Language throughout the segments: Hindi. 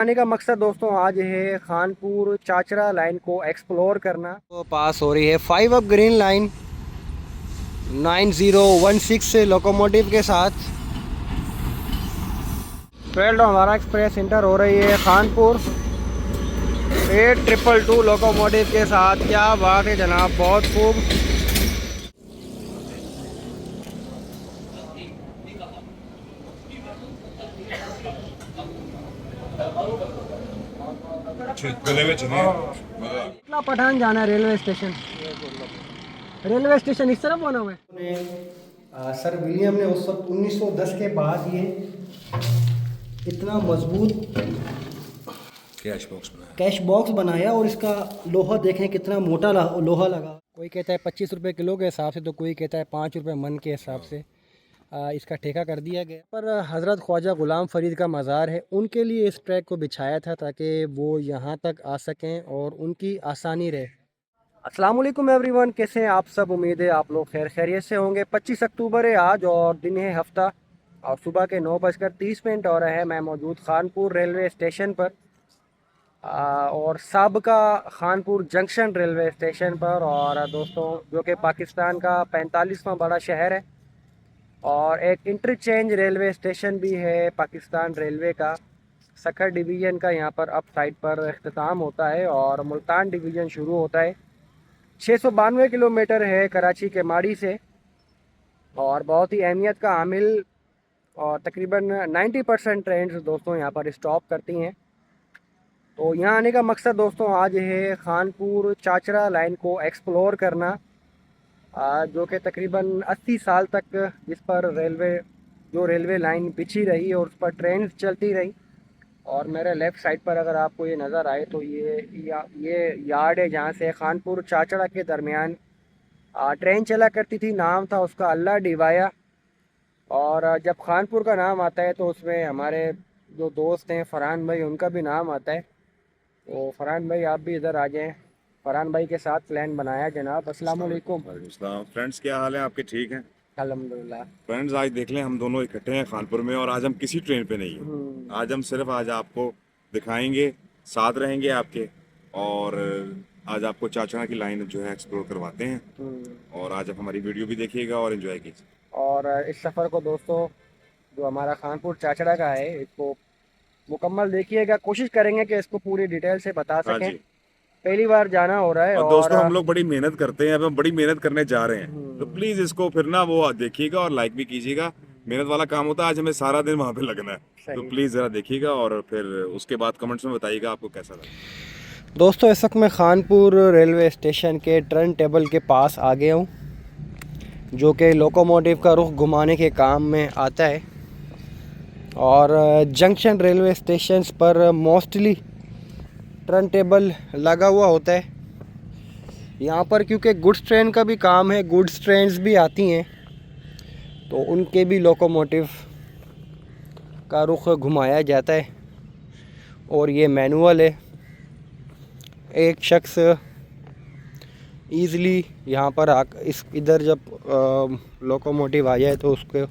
आने का मकसद दोस्तों आज है खानपुर चाचड़ा लाइन को एक्सप्लोर करना। तो पास हो रही है 5 अप ग्रीन लाइन 9016 से लोकोमोटिव के साथ। 12 हमारा एक्सप्रेस इंटर हो रही है खानपुर 8222 लोकोमोटिव के साथ। क्या बात है जनाब, बहुत खूब। कितना पठान जाना है रेलवे स्टेशन। रेलवे स्टेशन इस तरफ बना हुआ है। सर विलियम ने उस वक्त 1910 के बाद ये इतना मजबूत कैश बॉक्स बनाया और इसका लोहा देखें कितना मोटा लोहा लगा। कोई कहता है 25 रुपये किलो के हिसाब से, तो कोई कहता है 5 रुपये मन के हिसाब से इसका ठेका कर दिया गया। पर हज़रत ख्वाजा ग़ुलाम फ़रीद का मज़ार है, उनके लिए इस ट्रैक को बिछाया था ताकि वो यहाँ तक आ सकें और उनकी आसानी रहे। अस्सलाम वालेकुम एवरीवन, कैसे हैं आप सब। उम्मीद है आप लोग खैर खैरियत से होंगे। 25 अक्टूबर है आज और दिन है हफ्ता और सुबह के 9:30 हो रहा है। मैं मौजूद खानपुर रेलवे स्टेशन पर और साबका खानपुर जंक्शन रेलवे स्टेशन पर। और दोस्तों जो कि पाकिस्तान का 45वां बड़ा शहर है और एक इंटरचेंज रेलवे स्टेशन भी है पाकिस्तान रेलवे का। सखर डिवीज़न का यहाँ पर अप साइड पर अख्ताम होता है और मुल्तान डिवीज़न शुरू होता है। 692 किलोमीटर है कराची के माड़ी से और बहुत ही अहमियत का हामिल। और तकरीबन 90% ट्रेन्स दोस्तों यहाँ पर स्टॉप करती हैं। तो यहाँ आने का मकसद दोस्तों आज है खानपुर चाचड़ा लाइन को एक्सप्लोर करना, जो कि तकरीबन 80 साल तक जिस पर रेलवे लाइन बिछी रही और उस पर ट्रेन चलती रही। और मेरे लेफ़्ट साइड पर अगर आपको ये नज़र आए तो ये यार्ड है जहाँ से खानपुर चाचड़ा के दरमियान ट्रेन चला करती थी। नाम था उसका अल्लाह डिवाया। और जब खानपुर का नाम आता है तो उसमें हमारे जो दोस्त हैं फरहान भाई, उनका भी नाम आता है। तो फरहान भाई आप भी इधर आ जाएं। फरहान भाई के साथ प्लान बनाया जनाब। अस्सलाम वालेकुम। फ्रेंड्स, क्या हाल है आपके? ठीक हैं अल्हम्दुलिल्लाह। फ्रेंड्स, आज देख लें हम दोनों इकट्ठे हैं खानपुर में और आज हम किसी ट्रेन पे नहीं हैं। आज हम सिर्फ आज आपको दिखाएंगे, साथ रहेंगे आपके और आज आपको चाचड़ा की लाइन जो है एक्सप्लोर करवाते हैं। और आज आप हमारी वीडियो भी देखिएगा और एंजॉय कीजिए। और इस सफ़र को दोस्तों जो हमारा खानपुर चाचड़ा का है इसको मुकम्मल देखिएगा। कोशिश करेंगे कि इसको पूरी डिटेल से बता हाँ सकें। जी। पहली बार जाना हो रहा है और और दोस्तों हम लोग बड़ी मेहनत करते हैं, अब हम बड़ी मेहनत करने जा रहे हैं, तो प्लीज़ इसको फिर ना वो देखिएगा और लाइक भी कीजिएगा। मेहनत वाला काम होता है, आज हमें सारा दिन वहाँ पे लगना है, तो प्लीज़ ज़रा देखिएगा और फिर उसके बाद कमेंट्स में बताइएगा आपको कैसा लगा। दोस्तों इस वक्त मैं खानपुर रेलवे स्टेशन के टर्न टेबल के पास आ गया हूँ, जो कि लोकोमोटिव का रुख घुमाने के काम में आता है। और जंक्शन रेलवे स्टेशन पर मोस्टली टर्न टेबल लगा हुआ होता है यहाँ पर, क्योंकि गुड्स ट्रेन का भी काम है, गुड्स ट्रेन्स भी आती हैं तो उनके भी लोकोमोटिव का रुख घुमाया जाता है। और ये मैनुअल है, एक शख्स ईज़िली यहाँ पर इधर जब लोकोमोटिव आ जाए तो उसको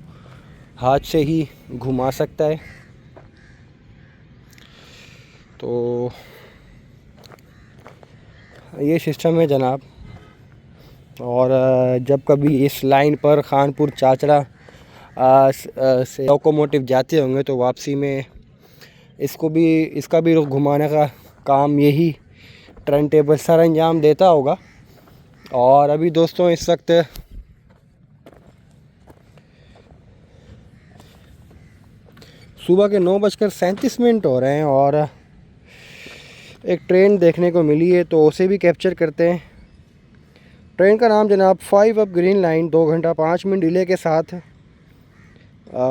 हाथ से ही घुमा सकता है। तो ये सिस्टम है जनाब। और जब कभी इस लाइन पर खानपुर चाचड़ा से लोकोमोटिव जाते होंगे तो वापसी में इसका भी रुख घुमाने का काम यही टर्न टेबल सर अंजाम देता होगा। और अभी दोस्तों इस वक्त सुबह के 9:37 हो रहे हैं और एक ट्रेन देखने को मिली है तो उसे भी कैप्चर करते हैं। ट्रेन का नाम जनाब 5 अप ग्रीन लाइन 2 घंटा 5 मिनट डिले के साथ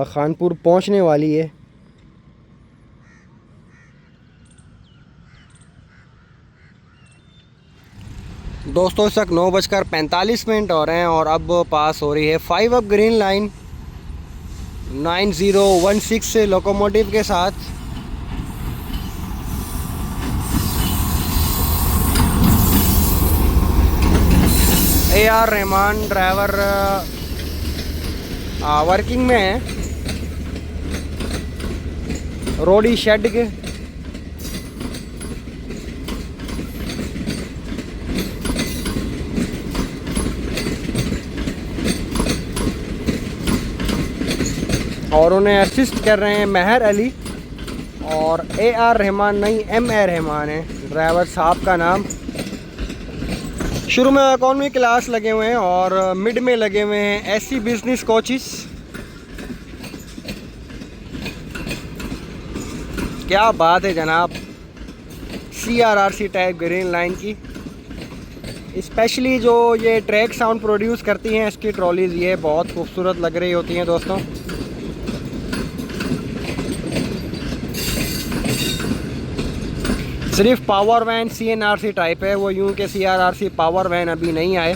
खानपुर पहुंचने वाली है। दोस्तों इस वक्त 9:45 हो रहे हैं और अब पास हो रही है 5 अप ग्रीन लाइन 9016 से लोकोमोटिव के साथ। AR रहमान ड्राइवर वर्किंग में है रोडी शेड के और उन्हें असिस्ट कर रहे हैं महर अली और AR रहमान नहीं MA रहमान है ड्राइवर साहब का नाम। शुरू में इकॉनमी क्लास लगे हुए हैं और मिड में लगे हुए हैं SC बिजनेस कोचेस। क्या बात है जनाब, CRRC टाइप ग्रीन लाइन की, स्पेशली जो ये ट्रैक साउंड प्रोड्यूस करती हैं इसकी ट्रॉलीज़, ये बहुत खूबसूरत लग रही होती हैं दोस्तों। सिर्फ पावर वैन CNRC टाइप है वो, यूं के CRRC पावर वैन अभी नहीं आए।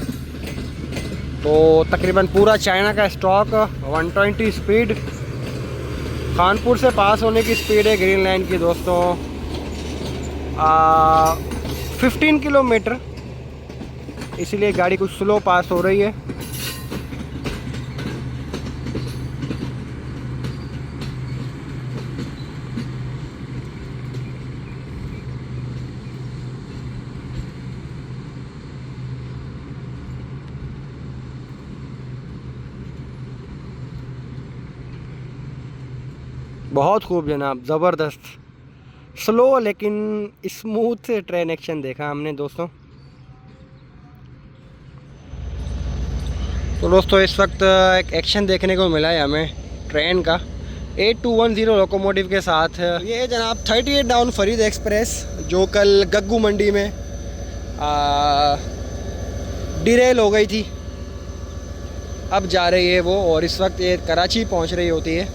तो तकरीबन पूरा चाइना का स्टॉक 120 स्पीड, कानपुर से पास होने की स्पीड है ग्रीन लाइन की दोस्तों 15 किलोमीटर, इसलिए गाड़ी कुछ स्लो पास हो रही है। बहुत खूब जनाब, ज़बरदस्त, स्लो लेकिन स्मूथ ट्रेन एक्शन देखा हमने दोस्तों। तो दोस्तों इस वक्त एक एक्शन देखने को मिला है हमें ट्रेन का 8210 लोकोमोटिव के साथ। ये जनाब 38 डाउन फरीद एक्सप्रेस जो कल गग्गू मंडी में डिरेल हो गई थी, अब जा रही है वो, और इस वक्त ये कराची पहुंच रही होती है,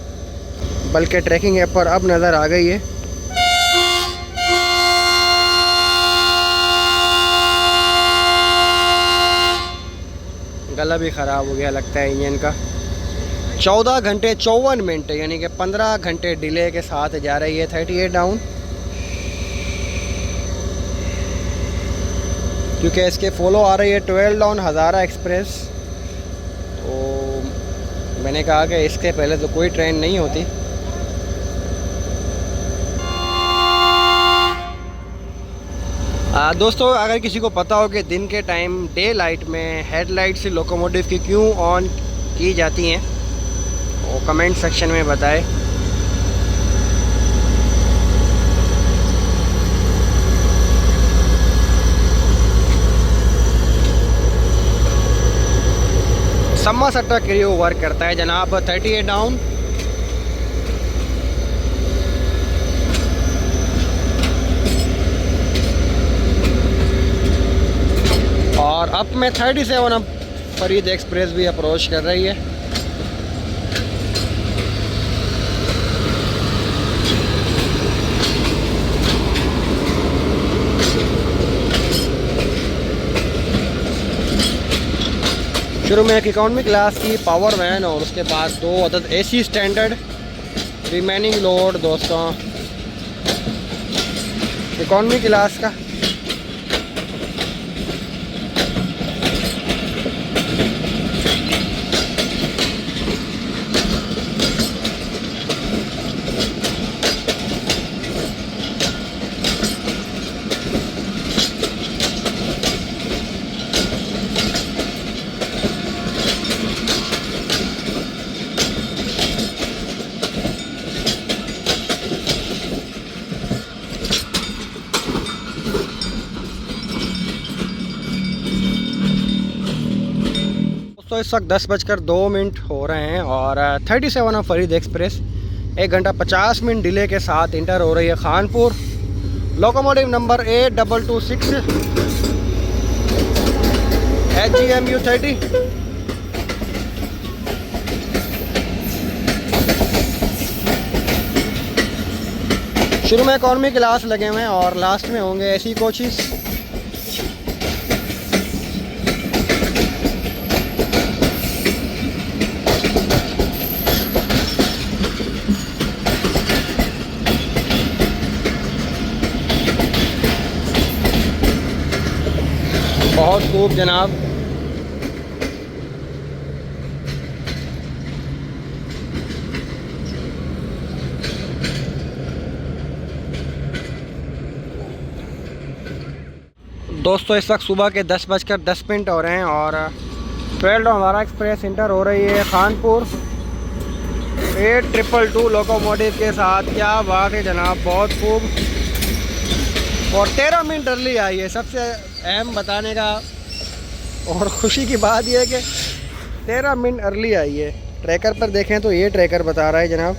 बल्कि ट्रैकिंग ऐप पर अब नज़र आ गई है। गला भी ख़राब हो गया लगता है इंजन का। 14 घंटे 54 मिनट यानी कि 15 घंटे डिले के साथ जा रही है 38 डाउन, क्योंकि इसके फॉलो आ रही है 12 डाउन हज़ारा एक्सप्रेस। तो मैंने कहा कि इसके पहले तो कोई ट्रेन नहीं होती। दोस्तों अगर किसी को पता हो कि दिन के टाइम डे लाइट में हेडलाइट से लोकोमोटिव की क्यों ऑन की जाती हैं, वो कमेंट सेक्शन में बताएं। सम्मा सट्टा क्रियो वर्क करता है जनाब 38 डाउन। और अब में 37 अब फरीद एक्सप्रेस भी अप्रोच कर रही है। शुरू में एक इकॉनमी क्लास की पावर वैन और उसके बाद 2 अदद AC स्टैंडर्ड। रिमेनिंग लोड दोस्तों इकॉनमी क्लास का। तो इस वक्त 10:02 हो रहे हैं और 37 ऑफ फरीद एक्सप्रेस 1 घंटा 50 मिनट डिले के साथ इंटर हो रही है खानपुर। Locomotive number 8226 HGMU 30। शुरू में इकॉनमी क्लास लगे हुए हैं और लास्ट में होंगे AC कोचेस। बहुत खूब जनाब। दोस्तों इस वक्त सुबह के 10:10 हो रहे हैं और 12 हमारा एक्सप्रेस इंटर हो रही है खानपुर। 822 लोकोमोटिव के साथ, क्या बात है जनाब, बहुत खूब। और 13 मिनट अर्ली आई है, सबसे अहम बताने का और खुशी की बात यह है कि 13 मिनट अर्ली आई है। ट्रैकर पर देखें तो ये ट्रैकर बता रहा है जनाब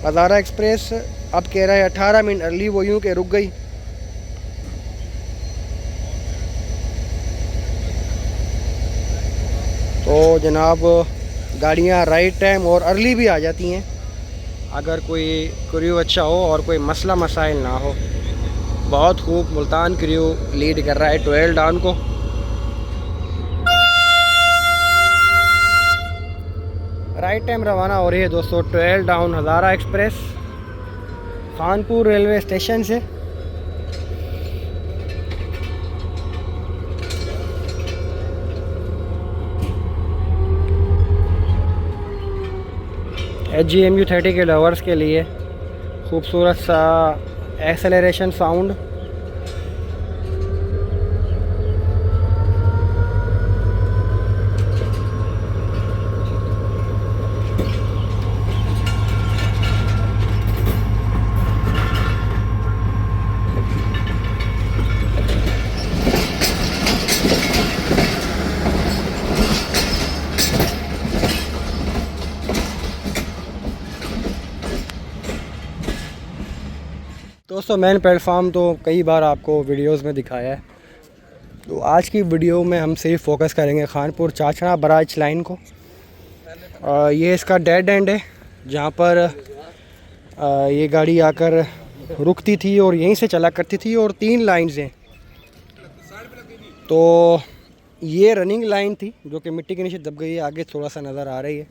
हज़ारा एक्सप्रेस अब कह रहा है 18 मिनट अर्ली, वो यूँ के रुक गई। तो जनाब गाड़ियाँ राइट टाइम और अर्ली भी आ जाती हैं अगर कोई क्रू अच्छा हो और कोई मसला मसाइल ना हो। बहुत खूब मुल्तान क्रू लीड कर रहा है 12 डाउन को। राइट टाइम रवाना हो रही है दोस्तों 12 डाउन हज़ारा एक्सप्रेस खानपुर रेलवे स्टेशन से। HGMU 30 के लवर्स के लिए खूबसूरत सा एक्सेलरेशन साउंड। दोस्तों मेन प्लेटफार्म तो कई बार आपको वीडियोस में दिखाया है, तो आज की वीडियो में हम सिर्फ फोकस करेंगे खानपुर चाचड़ा बराज लाइन को। ये इसका डेड एंड है जहाँ पर ये गाड़ी आकर रुकती थी और यहीं से चला करती थी, और 3 लाइन्स हैं। तो ये रनिंग लाइन थी जो कि मिट्टी के नीचे दब गई है, आगे थोड़ा सा नज़र आ रही है।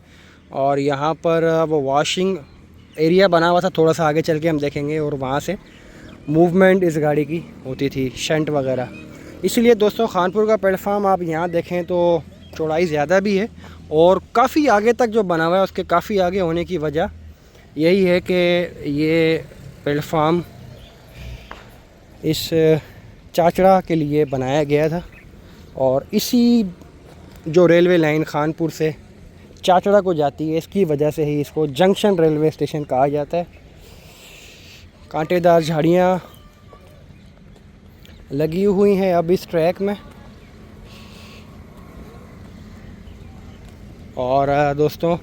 और यहाँ पर वो वॉशिंग एरिया बना हुआ था, थोड़ा सा आगे चल के हम देखेंगे, और वहाँ से मूवमेंट इस गाड़ी की होती थी, शंट वगैरह। इसलिए दोस्तों खानपुर का प्लेटफार्म आप यहाँ देखें तो चौड़ाई ज़्यादा भी है, और काफ़ी आगे तक जो बना हुआ है उसके काफ़ी आगे होने की वजह यही है कि ये प्लेटफार्म इस चाचड़ा के लिए बनाया गया था। और इसी जो रेलवे लाइन खानपुर से चाचड़ा को जाती है, इसकी वजह से ही इसको जंक्शन रेलवे स्टेशन कहा जाता है। कांटेदार झाड़ियाँ लगी हुई हैं अब इस ट्रैक में। और दोस्तों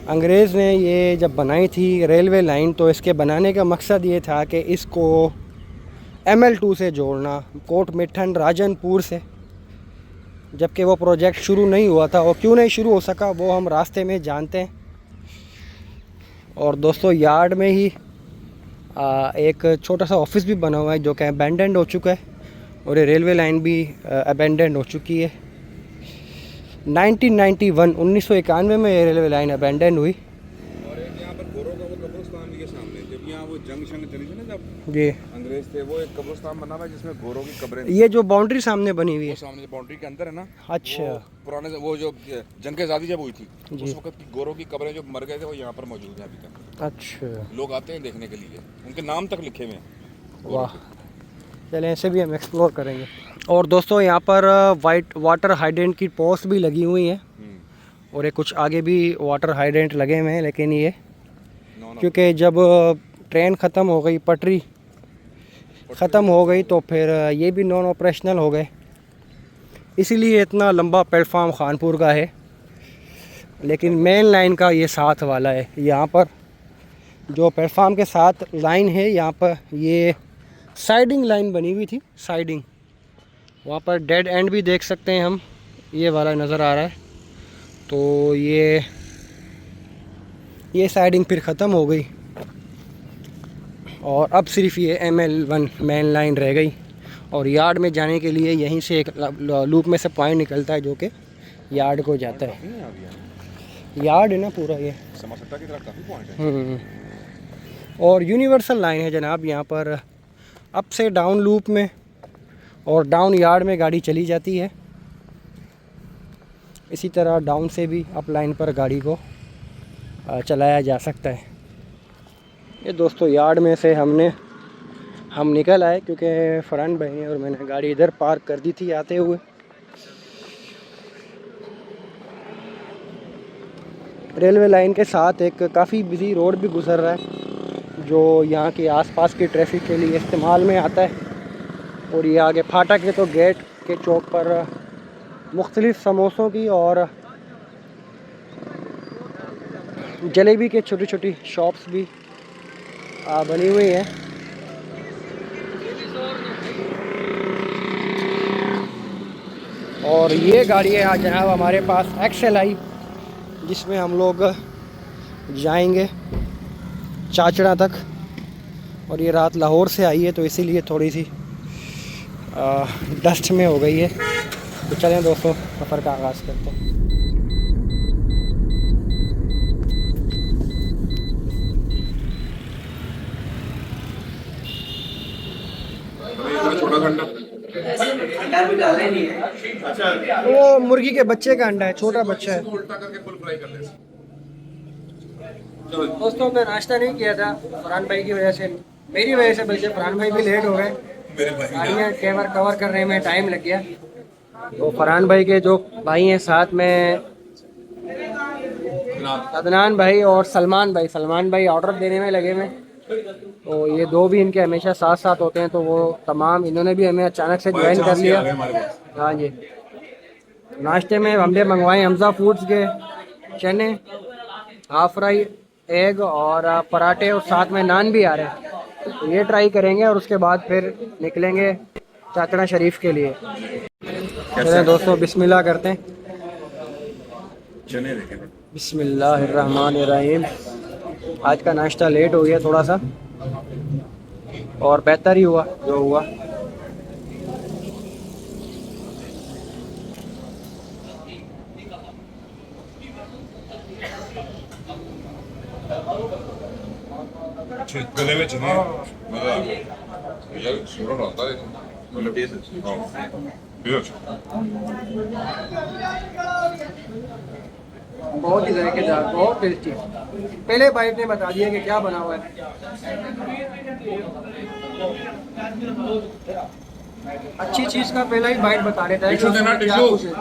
अंग्रेज़ ने ये जब बनाई थी रेलवे लाइन, तो इसके बनाने का मकसद ये था कि इसको ML2 से जोड़ना, कोट मिठन राजनपुर से। जबकि वो प्रोजेक्ट शुरू नहीं हुआ था, और क्यों नहीं शुरू हो सका वो हम रास्ते में जानते हैं। और दोस्तों यार्ड में ही एक छोटा सा ऑफिस भी बना हुआ है जो कि अबैंडन्ड हो चुका है, और ये रेलवे लाइन भी अबैंडन्ड हो चुकी है। 1991 में ये रेलवे लाइन अबैंडन हुई। और एक यहाँ पर गोरों का वो कब्रिस्तान भी है सामने, जब यहाँ वो जंग शंग चली थी ना, जब जी अंग्रेज थे, वो एक कब्रिस्तान बना हुआ है जिसमें गोरों की कब्रें। ये जो बाउंड्री सामने बनी हुई है, वो सामने बाउंड्री के अंदर है ना। अच्छा। वो पुराने वो जो जंग की आज़ादी जब हुई थी उस वक्त की गोरों की कब्रें जो मर गए थे वो यहाँ पर मौजूद है अभी तक। अच्छा, लोग आते हैं देखने के लिए, उनके नाम तक लिखे हुए हैं। वाह, चलें ऐसे भी हम एक्सप्लोर करेंगे। और दोस्तों यहाँ पर वाटर हाइड्रेंट की पोस्ट भी लगी हुई है, और ये कुछ आगे भी वाटर हाइड्रेंट लगे हुए हैं। लेकिन ये क्योंकि जब ट्रेन ख़त्म हो गई, पटरी ख़त्म हो गई, तो फिर ये भी नॉन ऑपरेशनल हो गए, इसीलिए इतना लंबा प्लेटफार्म खानपुर का है। लेकिन मेन लाइन का ये साथ वाला है। यहाँ पर जो प्लेटफार्म के साथ लाइन है, यहाँ पर ये साइडिंग लाइन बनी हुई थी, साइडिंग। वहाँ पर डेड एंड भी देख सकते हैं हम, ये वाला नज़र आ रहा है। तो ये साइडिंग फिर ख़त्म हो गई, और अब सिर्फ ये ML1 मेन लाइन रह गई। और यार्ड में जाने के लिए यहीं से एक लूप में से पॉइंट निकलता है जो कि यार्ड को जाता है। यार्ड है ना पूरा ये, समझता की तरह काफ़ी पॉइंट है। और यूनिवर्सल लाइन है जनाब, यहाँ पर अप से डाउन लूप में और डाउन यार्ड में गाड़ी चली जाती है। इसी तरह डाउन से भी अप लाइन पर गाड़ी को चलाया जा सकता है। ये दोस्तों यार्ड में से हम निकल आए, क्योंकि फ्रंट भाई ने और मैंने गाड़ी इधर पार्क कर दी थी आते हुए। रेलवे लाइन के साथ एक काफ़ी बिजी रोड भी गुजर रहा है जो यहाँ के आसपास की ट्रैफिक के लिए इस्तेमाल में आता है। और ये आगे फाटक है तो गेट के चौक पर मुख्तलिफ़ समोसों की और जलेबी के छोटी छोटी शॉप्स भी बनी हुई हैं। और ये गाड़ी है जनाब हमारे पास XLI, जिसमें हम लोग जाएंगे चाचड़ा तक। और ये रात लाहौर से आई है तो इसीलिए थोड़ी सी डस्ट में हो गई है। तो चलें दोस्तों, सफ़र का आगाज़ करते हैं। वो मुर्गी के बच्चे का अंडा है, छोटा बच्चा है। दोस्तों मैं नाश्ता नहीं किया था फरहान भाई की वजह से, मेरी वजह से, बल्कि फरहान भाई भी लेट हो गए। गाड़ियाँ कवर करने में टाइम लग गया। तो फरहान भाई के जो भाई हैं साथ में अदनान भाई और सलमान भाई ऑर्डर देने में लगे हुए। तो ये दो भी इनके हमेशा साथ साथ होते हैं। तो वो तमाम इन्होंने भी हमें अचानक से ज्वाइन कर लिया। हाँ जी, नाश्ते में हमने मंगवाए हमजा फूड्स के चने, हाफ फ्राई, एग और पराठे, और साथ में नान भी आ रहे हैं। तो ये ट्राई करेंगे और उसके बाद फिर निकलेंगे चाचड़ा शरीफ के लिए। चलें दोस्तों, बिस्मिल्लाह करते हैं। बिस्मिल्लाहिर्रहमानिर्रहीम। आज का नाश्ता लेट हो गया थोड़ा सा, और बेहतर ही हुआ जो हुआ। गले में चने भैया सुनो ना आता है मतलब ये बहुत ही जायकेदार, बहुत टेस्टी। पहले बाइट ने बता दिया कि क्या बना हुआ है। अच्छी चीज़ का पहला ही बाइट बता देता है कि क्या कुछ है।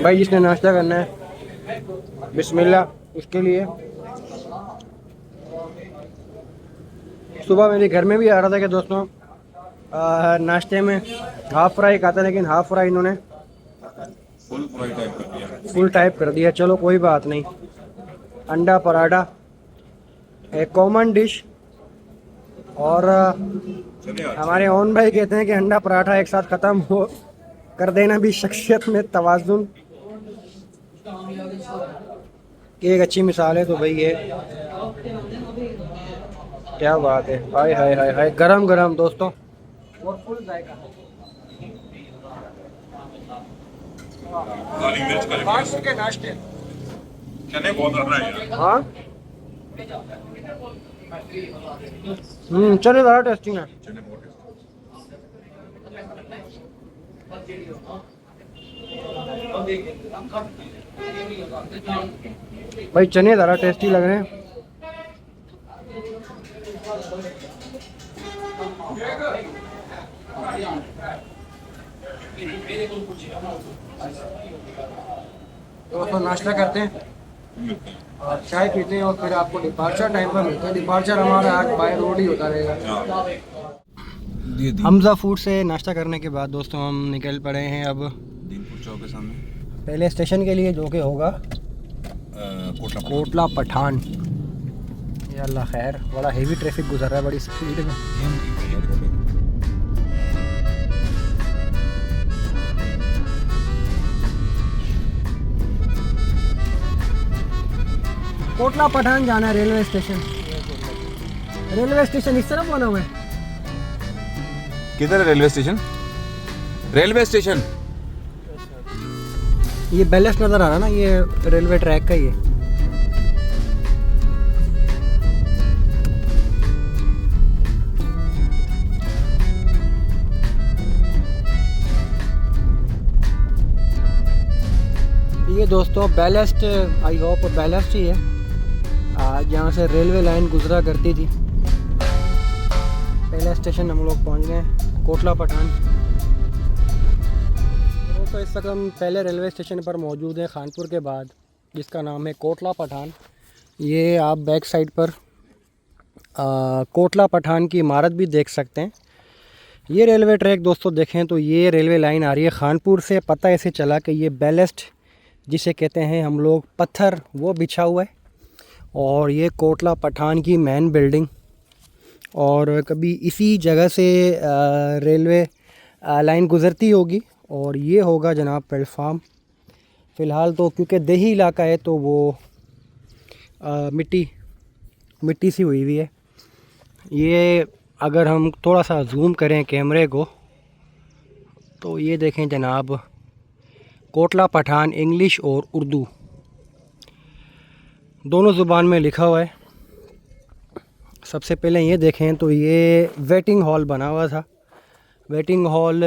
भाई जिसने नाश्ता करना है बिस्मिल्लाह उसके लिए। सुबह मेरे घर में भी आ रहा था कि दोस्तों नाश्ते में हाफ फ्राई खाता, लेकिन हाफ फ्राई इन्होंने फुल टाइप कर दिया। चलो कोई बात नहीं। अंडा पराठा एक कॉमन डिश, और हमारे ओन भाई कहते हैं कि अंडा पराठा एक साथ ख़त्म हो कर देना भी शख्सियत में तवाज़ुन की एक अच्छी मिसाल है। तो भाई ये क्या बात है, हाय हाय हाय हाय, गरम गरम दोस्तों, और फुल जायका। काली मिर्च के नाश्ते चने बहुत लग रहा है। हाँ चने ज़्यादा टेस्टी हैं। भाई चने ज़्यादा टेस्टी लग रहे हैं। दोस्तों नाश्ता करते हैं और चाय पीते हैं, और फिर आपको डिपार्चर टाइम पर मिलता है। डिपार्चर हमारा आज बाय रोड ही होता रहेगा। हमजा फूड से नाश्ता करने के बाद दोस्तों हम निकल पड़े हैं अब दीनपुर चौक के सामने पहले स्टेशन के लिए, जो कि होगा कोटला पठान। या अल्लाह खैर, बड़ा हेवी ट्रैफिक गुजर रहा है बड़ी स्पीड में। कोटला पठान जाना है रेलवे स्टेशन। रेलवे स्टेशन इस तरफ बना हुआ है। किधर है रेलवे स्टेशन? रेलवे स्टेशन ये बैलेंस नजर आ रहा है ना, ये रेलवे ट्रैक का ही है। ये दोस्तों बैलेस्ट, आई होप बैलेस्ट ही है, जहाँ से रेलवे लाइन गुजरा करती थी। पहला स्टेशन हम लोग पहुंच गए, कोटला पठान। तो इस वक्त हम पहले रेलवे स्टेशन पर मौजूद हैं खानपुर के बाद, जिसका नाम है कोटला पठान। ये आप बैक साइड पर कोटला पठान की इमारत भी देख सकते हैं। ये रेलवे ट्रैक दोस्तों देखें तो ये रेलवे लाइन आ रही है खानपुर से। पता ऐसे चला कि ये बैलेस्ट जिसे कहते हैं हम लोग, पत्थर वो बिछा हुआ है, और ये कोटला पठान की मेन बिल्डिंग। और कभी इसी जगह से रेलवे लाइन गुज़रती होगी, और ये होगा जनाब प्लेटफार्म। फ़िलहाल तो क्योंकि देही इलाका है तो वो मिट्टी सी हुई है। ये अगर हम थोड़ा सा जूम करें कैमरे को तो ये देखें जनाब, कोटला पठान इंग्लिश और उर्दू दोनों ज़ुबान में लिखा हुआ है। सबसे पहले ये देखें तो ये वेटिंग हॉल बना हुआ था। वेटिंग हॉल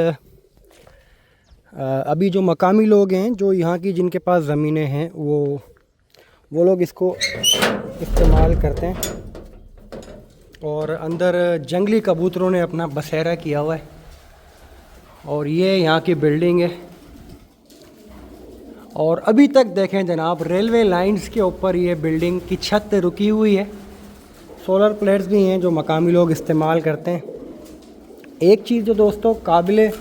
अभी जो मकामी लोग हैं, जो यहाँ की जिनके पास ज़मीनें हैं, वो लोग इसको इस्तेमाल करते हैं। और अंदर जंगली कबूतरों ने अपना बसेरा किया हुआ है। और ये यहाँ की बिल्डिंग है। और अभी तक देखें जनाब, रेलवे लाइंस के ऊपर ये बिल्डिंग की छत रुकी हुई है। सोलर प्लेट्स भी हैं जो मकामी लोग इस्तेमाल करते हैं। एक चीज़ जो दोस्तों काबिल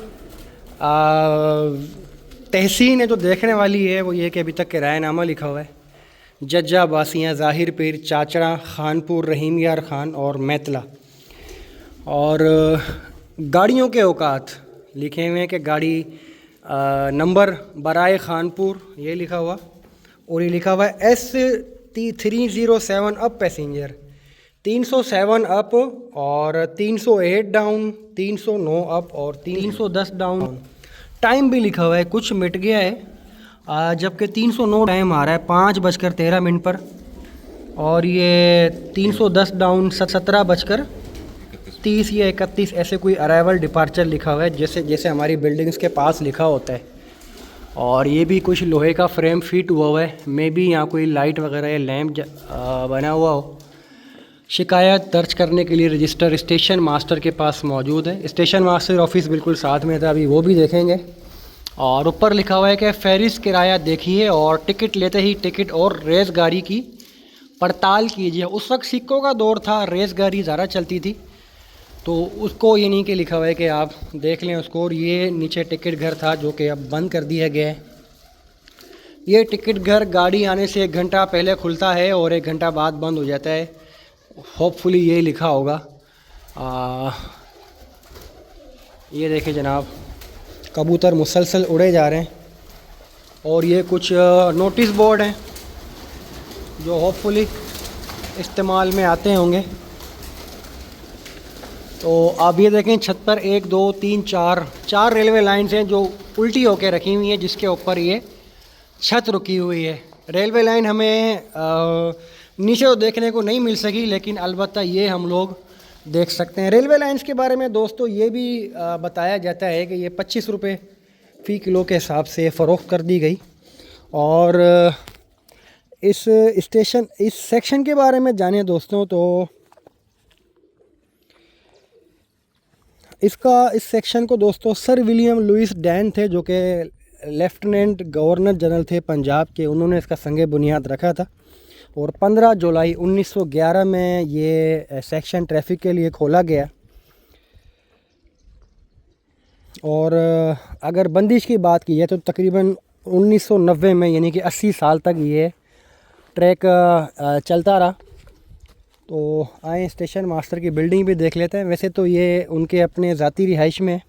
तहसीन है, जो देखने वाली है, वो ये कि अभी तक किरायानामा लिखा हुआ है। जज्जा, बासियाँ, ज़ाहिर पीर, चाचड़ा, खानपुर, रहीम यार खान और मैतला। और गाड़ियों के औकात लिखे हुए हैं कि गाड़ी नंबर बराए खानपुर ये लिखा हुआ, और ये लिखा हुआ है S307 अप पैसेंजर, 307 अप और 308 डाउन, 309 अप और 310 डाउन। टाइम भी लिखा हुआ है, कुछ मिट गया है, जबकि 309 टाइम आ रहा है 5:13 पर, और ये 310 डाउन 17:30 या 31 ऐसे कोई अराइवल डिपार्चर लिखा हुआ है, जैसे हमारी बिल्डिंग्स के पास लिखा होता है। और ये भी कुछ लोहे का फ्रेम फिट हुआ है। मे बी यहाँ कोई लाइट वगैरह या लैम्प बना हुआ हो। शिकायत दर्ज करने के लिए रजिस्टर स्टेशन मास्टर के पास मौजूद है। स्टेशन मास्टर ऑफिस बिल्कुल साथ में था, अभी वो भी देखेंगे। और ऊपर लिखा हुआ है कि फेरिस किराया देखिए और टिकट लेते ही टिकट और रेस गाड़ी की पड़ताल कीजिए। उस वक्त सिक्कों का दौर था, रेस गाड़ी ज़्यादा चलती थी, तो उसको ये नहीं कि लिखा हुआ है कि आप देख लें उसको। और ये नीचे टिकट घर था जो कि अब बंद कर दिया गया है। ये टिकट घर गाड़ी आने से 1 घंटा पहले खुलता है और 1 घंटा बाद बंद हो जाता है। होपफुली ये लिखा होगा। ये देखें जनाब, कबूतर मुसलसल उड़े जा रहे हैं। और ये कुछ नोटिस बोर्ड हैं जो होपफुली इस्तेमाल में आते होंगे। तो आप ये देखें, छत पर 1 2 3 4 रेलवे लाइन्स हैं जो उल्टी होकर रखी हुई हैं, जिसके ऊपर ये छत रुकी हुई है। रेलवे लाइन हमें नीचे तो देखने को नहीं मिल सकी, लेकिन अलबत्ता ये हम लोग देख सकते हैं। रेलवे लाइंस के बारे में दोस्तों ये भी बताया जाता है कि ये 25 रुपये फ़ी किलो के हिसाब से फ़रोख्त कर दी गई। और इस सेक्शन के बारे में जाने दोस्तों, तो इस सेक्शन को दोस्तों सर विलियम लुइस डैन थे, जो कि लेफ्टिनेंट गवर्नर जनरल थे पंजाब के। उन्होंने इसका संग बुनियाद रखा था। और 15 जुलाई 1911 में ये सेक्शन ट्रैफिक के लिए खोला गया। और अगर बंदिश की बात की जाए तो तकरीबन 1990 में, यानी कि 80 साल तक ये ट्रैक चलता रहा। तो आए स्टेशन मास्टर की बिल्डिंग भी देख लेते हैं। वैसे तो ये उनके अपने ज़ाती रिहाइश में।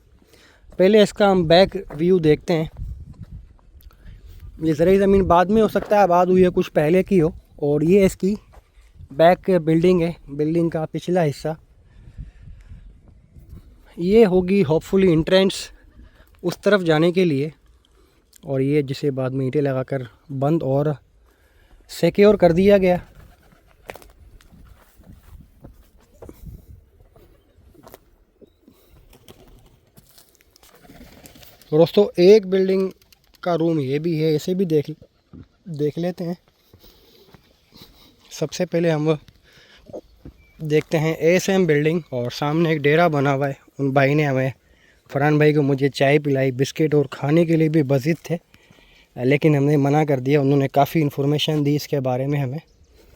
पहले इसका हम बैक व्यू देखते हैं। ये ज़रूरी ज़मीन बाद में हो सकता है आबाद हुई है, कुछ पहले की हो। और ये इसकी बैक बिल्डिंग है, बिल्डिंग का पिछला हिस्सा। ये होगी होपफुली एंट्रेंस उस तरफ जाने के लिए। और ये जिसे बाद में ईंटें लगाकर बंद और सिक्योर कर दिया गया। दोस्तों एक बिल्डिंग का रूम ये भी है, इसे भी देख लेते हैं। सबसे पहले हम देखते हैं ASM बिल्डिंग, और सामने एक डेरा बना हुआ है। उन भाई ने हमें, फरहान भाई को, मुझे चाय पिलाई, बिस्किट और खाने के लिए भी बजिद थे, लेकिन हमने मना कर दिया। उन्होंने काफ़ी इन्फॉर्मेशन दी इसके बारे में हमें।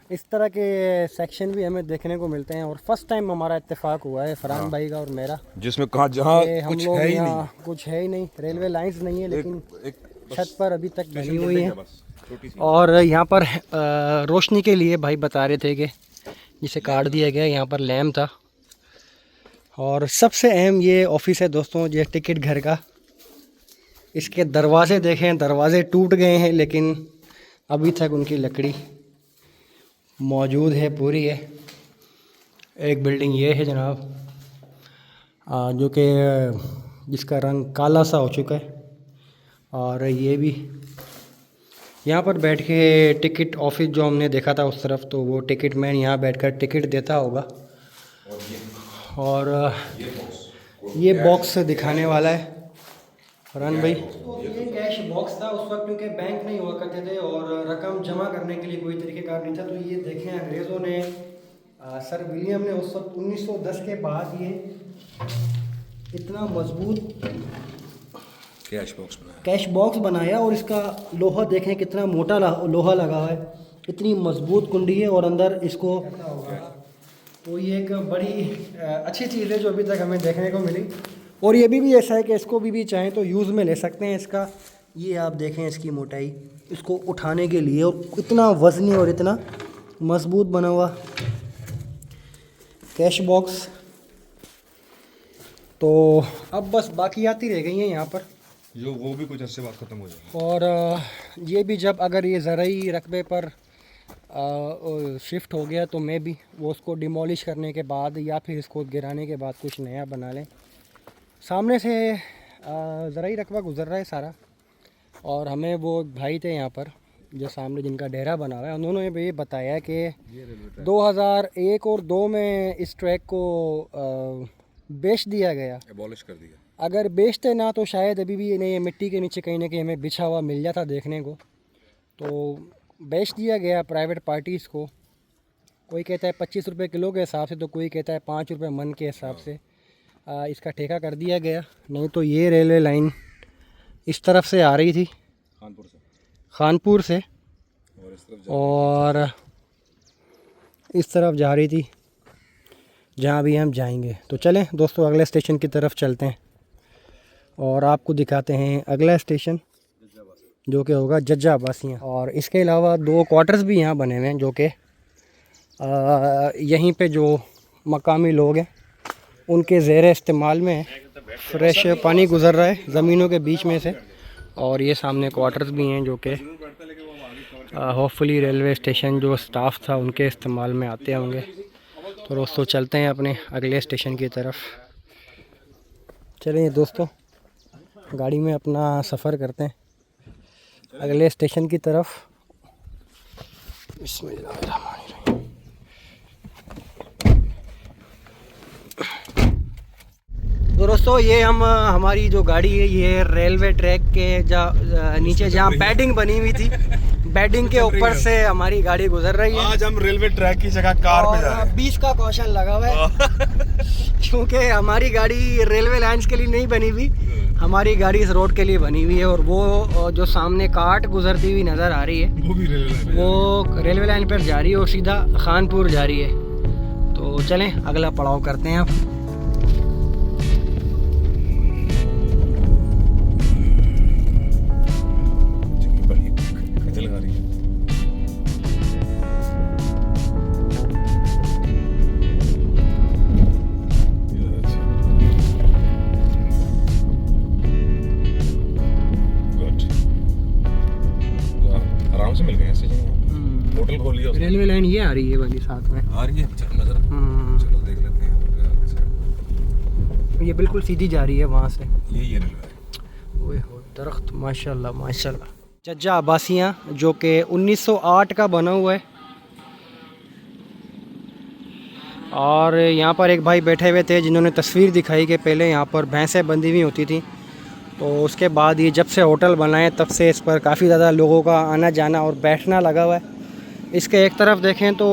इस तरह के सेक्शन भी हमें देखने को मिलते हैं, और फर्स्ट टाइम हमारा इत्तेफाक हुआ है फरहान भाई का और मेरा, जिसमें कहा जहाँ कि हम लोग यहाँ कुछ है ही नहीं, रेलवे लाइंस नहीं है, लेकिन छत पर अभी तक बनी हुई है। और यहाँ पर रोशनी के लिए भाई बता रहे थे कि जिसे काट दिया गया, यहाँ पर लैम्प था। और सबसे अहम ये ऑफिस है दोस्तों, ये टिकट घर का। इसके दरवाजे देखें, दरवाजे टूट गए हैं, लेकिन अभी तक उनकी लकड़ी मौजूद है, पूरी है। एक बिल्डिंग ये है जनाब, जो कि जिसका रंग काला सा हो चुका है। और ये भी यहाँ पर बैठ के टिकट ऑफिस जो हमने देखा था उस तरफ, तो वो टिकट मैन यहाँ बैठकर टिकट देता होगा। और ये बॉक्स दिखाने वाला है फरहान भाई। तो ये कैश बॉक्स था उस वक्त, क्योंकि बैंक नहीं हुआ करते थे और रकम जमा करने के लिए कोई तरीक़ेकार नहीं था। तो ये देखें, अंग्रेज़ों ने, सर विलियम ने उस वक्त 1910 के बाद ये इतना मजबूत कैश बॉक्स बनाया, और इसका लोहा देखें कितना मोटा लोहा लगा हुआ है, इतनी मजबूत कुंडी है, और अंदर इसको, तो ये एक बड़ी अच्छी चीज़ है जो अभी तक हमें देखने को मिली। और ये भी ऐसा है कि इसको भी चाहें तो यूज़ में ले सकते हैं। इसका ये आप देखें, इसकी मोटाई, इसको उठाने के लिए, और इतना वज़नी और इतना मजबूत बना हुआ कैश बॉक्स। तो अब बस बाकियाती रह गई हैं यहाँ पर, जो वो भी कुछ अर्से बाद ख़त्म हो जाएगा। और ये भी जब अगर ये ज़रूरी रकबे पर शिफ्ट हो गया, तो मैं भी वो उसको डिमोलिश करने के बाद या फिर इसको गिराने के बाद कुछ नया बना लें। सामने से ज़रूरी रकबा गुज़र रहा है सारा, और हमें वो भाई थे यहाँ पर जो सामने जिनका डेरा बना हुआ है, उन्होंने भी बताया कि 2001 और 2 में इस ट्रैक को बेच दिया गया, एबॉलिश कर दिया। अगर बेचते ना तो शायद अभी भी नहीं, मिट्टी के नीचे कहीं ना कहीं हमें बिछा हुआ मिल जाता देखने को। तो बेच दिया गया प्राइवेट पार्टीज़ को। कोई कहता है 25 रुपये किलो के हिसाब से, तो कोई कहता है 5 रुपये मन के हिसाब से इसका ठेका कर दिया गया। नहीं तो ये रेलवे लाइन इस तरफ से आ रही थी, खानपुर से, और इस तरफ जा रही थी जहाँ भी हम जाएंगे। तो चलें दोस्तों, अगले स्टेशन की तरफ चलते हैं और आपको दिखाते हैं अगला स्टेशन, जो कि होगा जज्जा अब्बासियाँ। और इसके अलावा 2 क्वार्टर्स भी यहाँ बने हुए हैं, जो कि यहीं पे जो मकामी लोग हैं उनके ज़ेरे इस्तेमाल में है। फ्रेश पानी गुज़र रहा है ज़मीनों के बीच में से, और ये सामने क्वार्टर्स भी हैं जो कि होपफुली रेलवे स्टेशन जो स्टाफ था उनके इस्तेमाल में आते होंगे। तो दोस्तों चलते हैं अपने अगले स्टेशन की तरफ। चलिए दोस्तों, गाड़ी में अपना सफ़र करते हैं अगले स्टेशन की तरफ। बिस्मिल्लाहिर्रहमानिर्रहीम। तो दोस्तों ये हमारी जो गाड़ी है, ये रेलवे ट्रैक के नीचे जहाँ बैडिंग बनी हुई थी, बैडिंग के ऊपर से हमारी गाड़ी गुजर रही है। आज हम रेलवे ट्रैक की जगह कार पे जा रहे हैं। 20 का कॉशन लगा हुआ है क्योंकि हमारी गाड़ी रेलवे लाइंस के लिए नहीं बनी हुई, हमारी गाड़ी इस रोड के लिए बनी हुई है। और वो जो सामने काट गुजरती हुई नज़र आ रही है, वो रेलवे लाइन पर जा रही है और सीधा खानपुर जा रही है। तो चलें अगला पड़ाव करते हैं आप। रेलवे लाइन ये आ रही है वाली साथ में आ रही है, चलो नजर चलो देख लेते हैं। ये बिल्कुल सीधी जा रही है वहाँ से, ये रेलवे। ओए हो दरख्त, माशाल्लाह माशाल्लाह। जज्जा अब्बासियाँ जो कि 1908 का बना हुआ है। और यहाँ पर एक भाई बैठे हुए थे जिन्होंने तस्वीर दिखाई कि पहले यहाँ पर भैंसें बंधी हुई होती थी, तो उसके बाद ये जब से होटल बनाए तब से इस पर काफ़ी ज़्यादा लोगों का आना जाना और बैठना लगा हुआ है। इसके एक तरफ देखें तो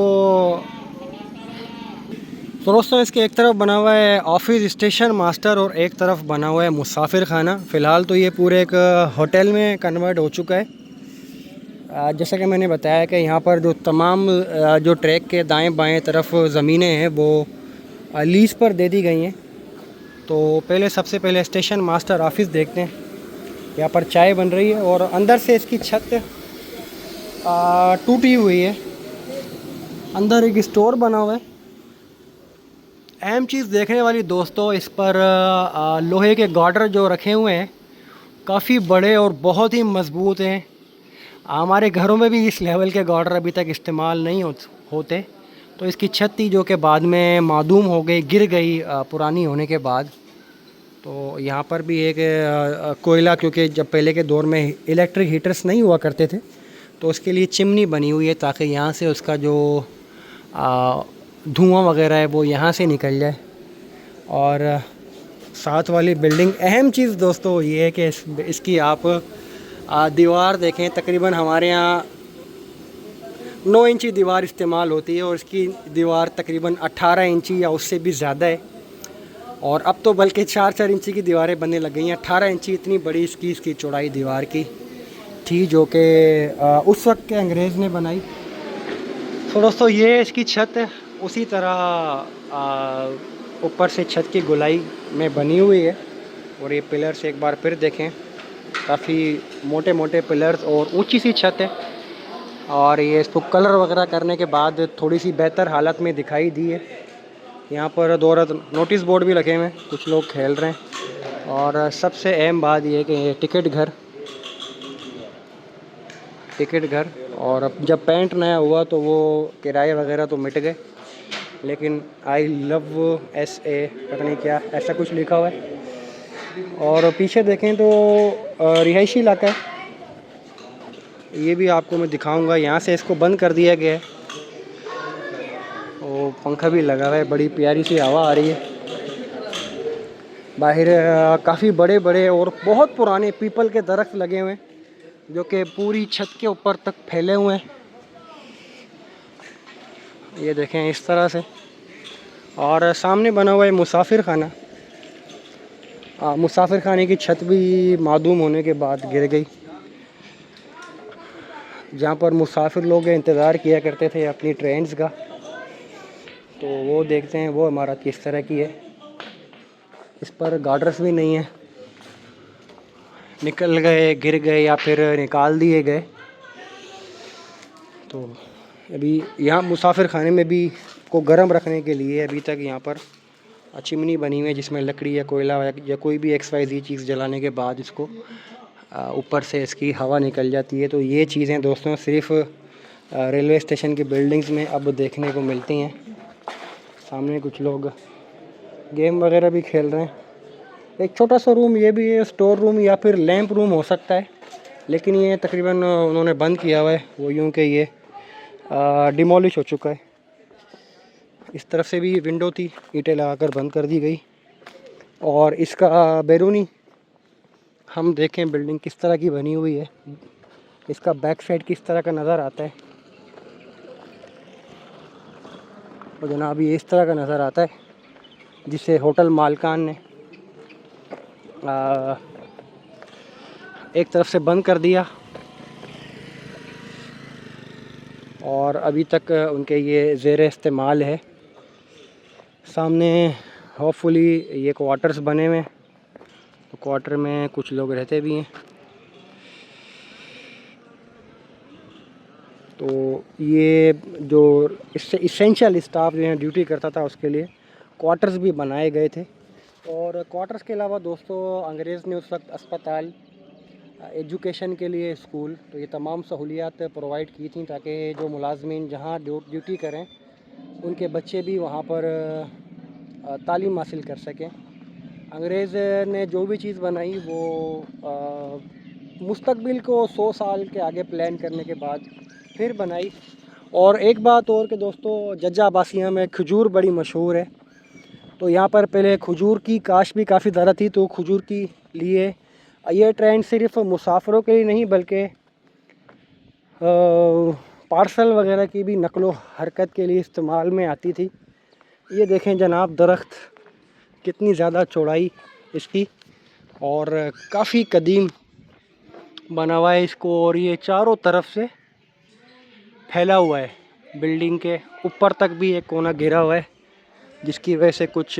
तो दोस्तों इसके एक तरफ बना हुआ है ऑफिस स्टेशन मास्टर और एक तरफ बना हुआ है मुसाफिर खाना। फ़िलहाल तो ये पूरे एक होटल में कन्वर्ट हो चुका है। जैसा कि मैंने बताया कि यहाँ पर जो तमाम जो ट्रैक के दाएं बाएं तरफ ज़मीनें हैं वो लीज़ पर दे दी गई हैं। तो पहले सबसे पहले स्टेशन मास्टर ऑफिस देखते हैं। यहाँ पर चाय बन रही है और अंदर से इसकी छत टूटी हुई है। अंदर एक स्टोर बना हुआ है। अहम चीज़ देखने वाली दोस्तों, इस पर लोहे के गार्डर जो रखे हुए हैं काफ़ी बड़े और बहुत ही मज़बूत हैं। हमारे घरों में भी इस लेवल के गार्डर अभी तक इस्तेमाल नहीं होते। तो इसकी छत थी जो कि बाद में मादूम हो गई, गिर गई पुरानी होने के बाद। तो यहाँ पर भी एक कोयला, क्योंकि जब पहले के दौर में इलेक्ट्रिक हीटर्स नहीं हुआ करते थे तो उसके लिए चिमनी बनी हुई है ताकि यहाँ से उसका जो धुआं वगैरह है वो यहाँ से निकल जाए। और साथ वाली बिल्डिंग, अहम चीज़ दोस्तों ये है कि इसकी आप दीवार देखें। तकरीबन हमारे यहाँ 9 इंची दीवार इस्तेमाल होती है और इसकी दीवार तकरीबन 18 इंची या उससे भी ज़्यादा है। और अब तो बल्कि 4-4 इंची की दीवारें बनने लग गई हैं। 18 इंची इतनी बड़ी इसकी चौड़ाई दीवार की थी जो कि उस वक्त के अंग्रेज़ ने बनाई। तो दोस्तों ये इसकी छत है, उसी तरह ऊपर से छत की गोलाई में बनी हुई है। और ये पिलर्स एक बार फिर देखें, काफ़ी मोटे मोटे पिलर्स और ऊंची सी छत है। और ये इसको कलर वगैरह करने के बाद थोड़ी सी बेहतर हालत में दिखाई दी है। यहाँ पर 2 नोटिस बोर्ड भी लगे हुए हैं, कुछ लोग खेल रहे हैं। और सबसे अहम बात यह है कि ये टिकट घर। और अब जब पेंट नया हुआ तो वो किराए वगैरह तो मिट गए, लेकिन आई लव SA पता नहीं क्या ऐसा कुछ लिखा हुआ है। और पीछे देखें तो रिहायशी इलाका है। ये भी आपको मैं दिखाऊंगा। यहाँ से इसको बंद कर दिया गया है और पंखा भी लगा हुआ है, बड़ी प्यारी सी हवा आ रही है। बाहर काफ़ी बड़े बड़े और बहुत पुराने पीपल के दरख्त लगे हुए हैं जो कि पूरी छत के ऊपर तक फैले हुए हैं। ये देखें इस तरह से। और सामने बना हुआ है मुसाफिर खाना। मुसाफिर खाने की छत भी मादूम होने के बाद गिर गई। जहाँ पर मुसाफिर लोग इंतज़ार किया करते थे अपनी ट्रेन्स का। तो वो देखते हैं वो इमारत किस तरह की है। इस पर गार्डर्स भी नहीं है, निकल गए, गिर गए या फिर निकाल दिए गए। तो अभी यहाँ मुसाफिर खाने में भी को गर्म रखने के लिए अभी तक यहाँ पर चिमनी बनी हुई है जिसमें लकड़ी या कोयला या कोई भी XYZ चीज़ जलाने के बाद इसको ऊपर से इसकी हवा निकल जाती है। तो ये चीज़ें दोस्तों सिर्फ रेलवे स्टेशन की बिल्डिंग्स में अब देखने को मिलती हैं। सामने कुछ लोग गेम वगैरह भी खेल रहे हैं। एक छोटा सा रूम ये भी है, स्टोर रूम या फिर लैंप रूम हो सकता है, लेकिन ये तकरीबन उन्होंने बंद किया हुआ है वो यूँ कि ये डिमोलिश हो चुका है। इस तरफ से भी विंडो थी, ईंटें लगाकर बंद कर दी गई। और इसका बैरूनी हम देखें बिल्डिंग किस तरह की बनी हुई है, इसका बैक साइड किस तरह का नज़र आता है। और जनाब ये इस तरह का नज़र आता है जिसे होटल मालकान ने एक तरफ से बंद कर दिया और अभी तक उनके ये ज़ेर इस्तेमाल है। सामने होपफुली ये क्वार्टर्स बने हुए हैं, तो क्वार्टर में कुछ लोग रहते भी हैं। तो ये जो इससे इसेंशियल स्टाफ जो है ड्यूटी करता था उसके लिए क्वार्टर्स भी बनाए गए थे। और क्वार्टर्स के अलावा दोस्तों अंग्रेज़ ने उस वक्त अस्पताल, एजुकेशन के लिए स्कूल, तो ये तमाम सहूलियात प्रोवाइड की थी ताकि जो मुलाजमीन जहाँ ड्यूटी करें उनके बच्चे भी वहाँ पर तालीम हासिल कर सकें। अंग्रेज़ ने जो भी चीज़ बनाई वो मुस्तकबिल को 100 साल के आगे प्लान करने के बाद फिर बनाई। और एक बात और कि दोस्तों जज्जा अब्बासिया में खजूर बड़ी मशहूर है। तो यहाँ पर पहले खजूर की काश भी काफ़ी ज़्यादा थी, तो खजूर की लिए ये ट्रेन सिर्फ मुसाफिरों के लिए नहीं बल्कि पार्सल वगैरह की भी नकलो हरकत के लिए इस्तेमाल में आती थी। ये देखें जनाब दरख्त, कितनी ज़्यादा चौड़ाई इसकी, और काफ़ी कदीम बना हुआ है इसको, और ये चारों तरफ से फैला हुआ है। बिल्डिंग के ऊपर तक भी एक कोना घिरा हुआ है, जिसकी वजह से कुछ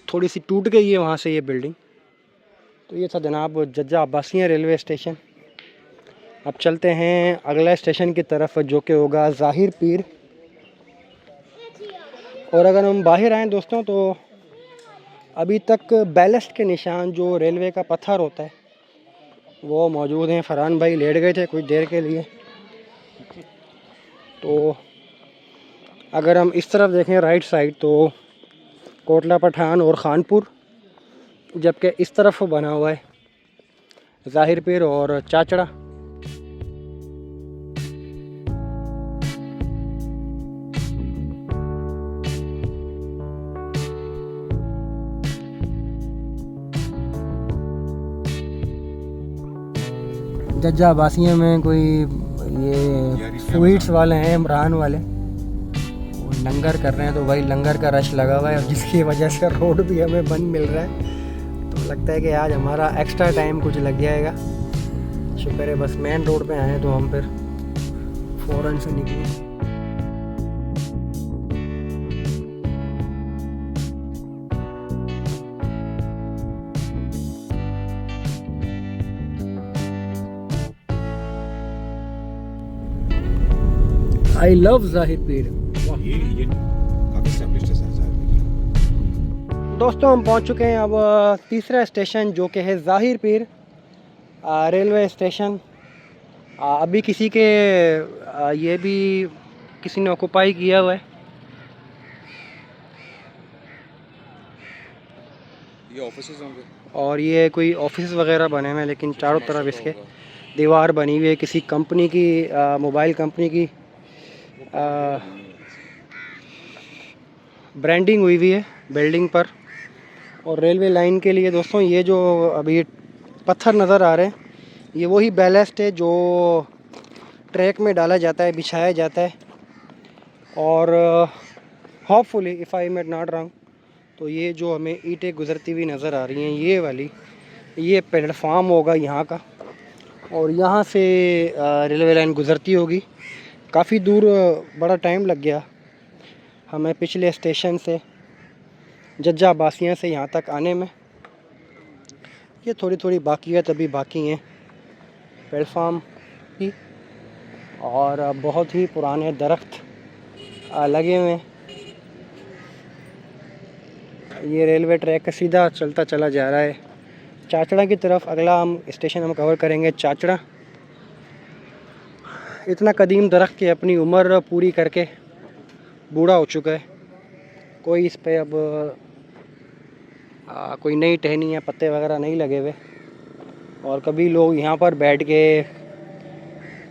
थोड़ी सी टूट गई है वहाँ से ये बिल्डिंग। तो ये था जनाब जज्जा अब्बासियाँ रेलवे स्टेशन। अब चलते हैं अगला स्टेशन की तरफ, जो कि होगा ज़ाहिर पीर। और अगर हम बाहर आएँ दोस्तों, तो अभी तक बैलेस्ट के निशान, जो रेलवे का पत्थर होता है, वो मौजूद हैं। फरहान भाई लेट गए थे कुछ देर के लिए। तो अगर हम इस तरफ देखें राइट साइड, तो कोटला पठान और खानपुर, जबकि इस तरफ बना हुआ है ज़ाहिर पीर और चाचड़ा। जज्जा अब्बासिया में कोई ये स्वीट्स वाले हैं, इमरान वाले, वो लंगर कर रहे हैं। तो भाई लंगर का रश लगा हुआ है, और जिसकी वजह से रोड भी हमें बंद मिल रहा है। तो लगता है कि आज हमारा एक्स्ट्रा टाइम कुछ लग जाएगा। शुक्र है बस मेन रोड पे आए, तो हम फिर फ़ौरन से निकले। आई लव ज़ाहिर पीर। ये काफी एस्टैब्लिश्ड है ज़ाहिर पीर। दोस्तों हम पहुंच चुके हैं अब तीसरा स्टेशन, जो कि है ज़ाहिर पीर रेलवे स्टेशन। अभी किसी के ये भी किसी ने ऑक्युपाई किया हुआ है। ये ऑफिसेज होंगे, और ये कोई ऑफिस वगैरह बने हुए हैं, लेकिन चारों तरफ इसके दीवार बनी हुई है किसी कंपनी की, मोबाइल कंपनी की ब्रांडिंग हुई हुई है बिल्डिंग पर। और रेलवे लाइन के लिए दोस्तों, ये जो अभी पत्थर नज़र आ रहे हैं, ये वही बैलेस्ट है जो ट्रैक में डाला जाता है, बिछाया जाता है। और hopefully if I am not wrong, तो ये जो हमें ईंटें गुजरती हुई नज़र आ रही हैं, ये वाली, ये प्लेटफार्म होगा यहाँ का, और यहाँ से रेलवे लाइन गुजरती होगी। काफ़ी दूर, बड़ा टाइम लग गया हमें पिछले स्टेशन से, जज्जा अब्बासियाँ से यहाँ तक आने में। ये थोड़ी थोड़ी बाकियात अभी बाकी हैं प्लेटफार्म की, और बहुत ही पुराने दरख्त लगे हुए हैं। ये रेलवे ट्रैक का सीधा चलता चला जा रहा है चाचड़ा की तरफ। अगला हम स्टेशन हम कवर करेंगे चाचड़ा। इतना कदीम दरख्त कि अपनी उम्र पूरी करके बूढ़ा हो चुका है। कोई इस पे अब कोई नई टहनी या पत्ते वगैरह नहीं लगे हुए। और कभी लोग यहाँ पर बैठ के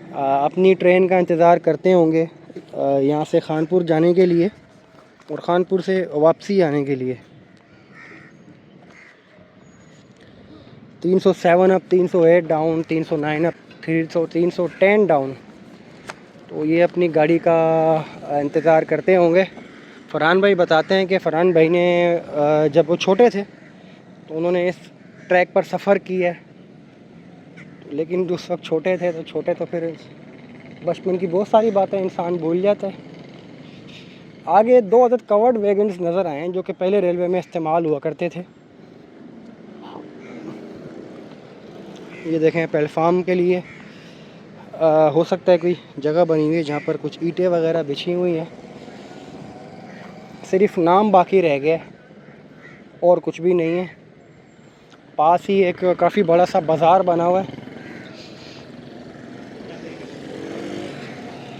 अपनी ट्रेन का इंतज़ार करते होंगे, यहाँ से खानपुर जाने के लिए और खानपुर से वापसी आने के लिए। 307 अप, 308 डाउन, 309 अप, 310 डाउन। तो ये अपनी गाड़ी का इंतज़ार करते होंगे। फरहान भाई बताते हैं कि फरहान भाई ने जब वो छोटे थे तो उन्होंने इस ट्रैक पर सफ़र किया है, लेकिन उस वक्त छोटे तो फिर बचपन की बहुत सारी बातें इंसान भूल जाता है। आगे 2 अदद कवर्ड वैगन्स नज़र आए हैं, जो कि पहले रेलवे में इस्तेमाल हुआ करते थे। ये देखें प्लेटफार्म के लिए हो सकता है कोई जगह बनी हुई है जहाँ पर कुछ ईंटें वगैरह बिछी हुई हैं। सिर्फ नाम बाकी रह गया और कुछ भी नहीं है। पास ही एक काफ़ी बड़ा सा बाज़ार बना हुआ है।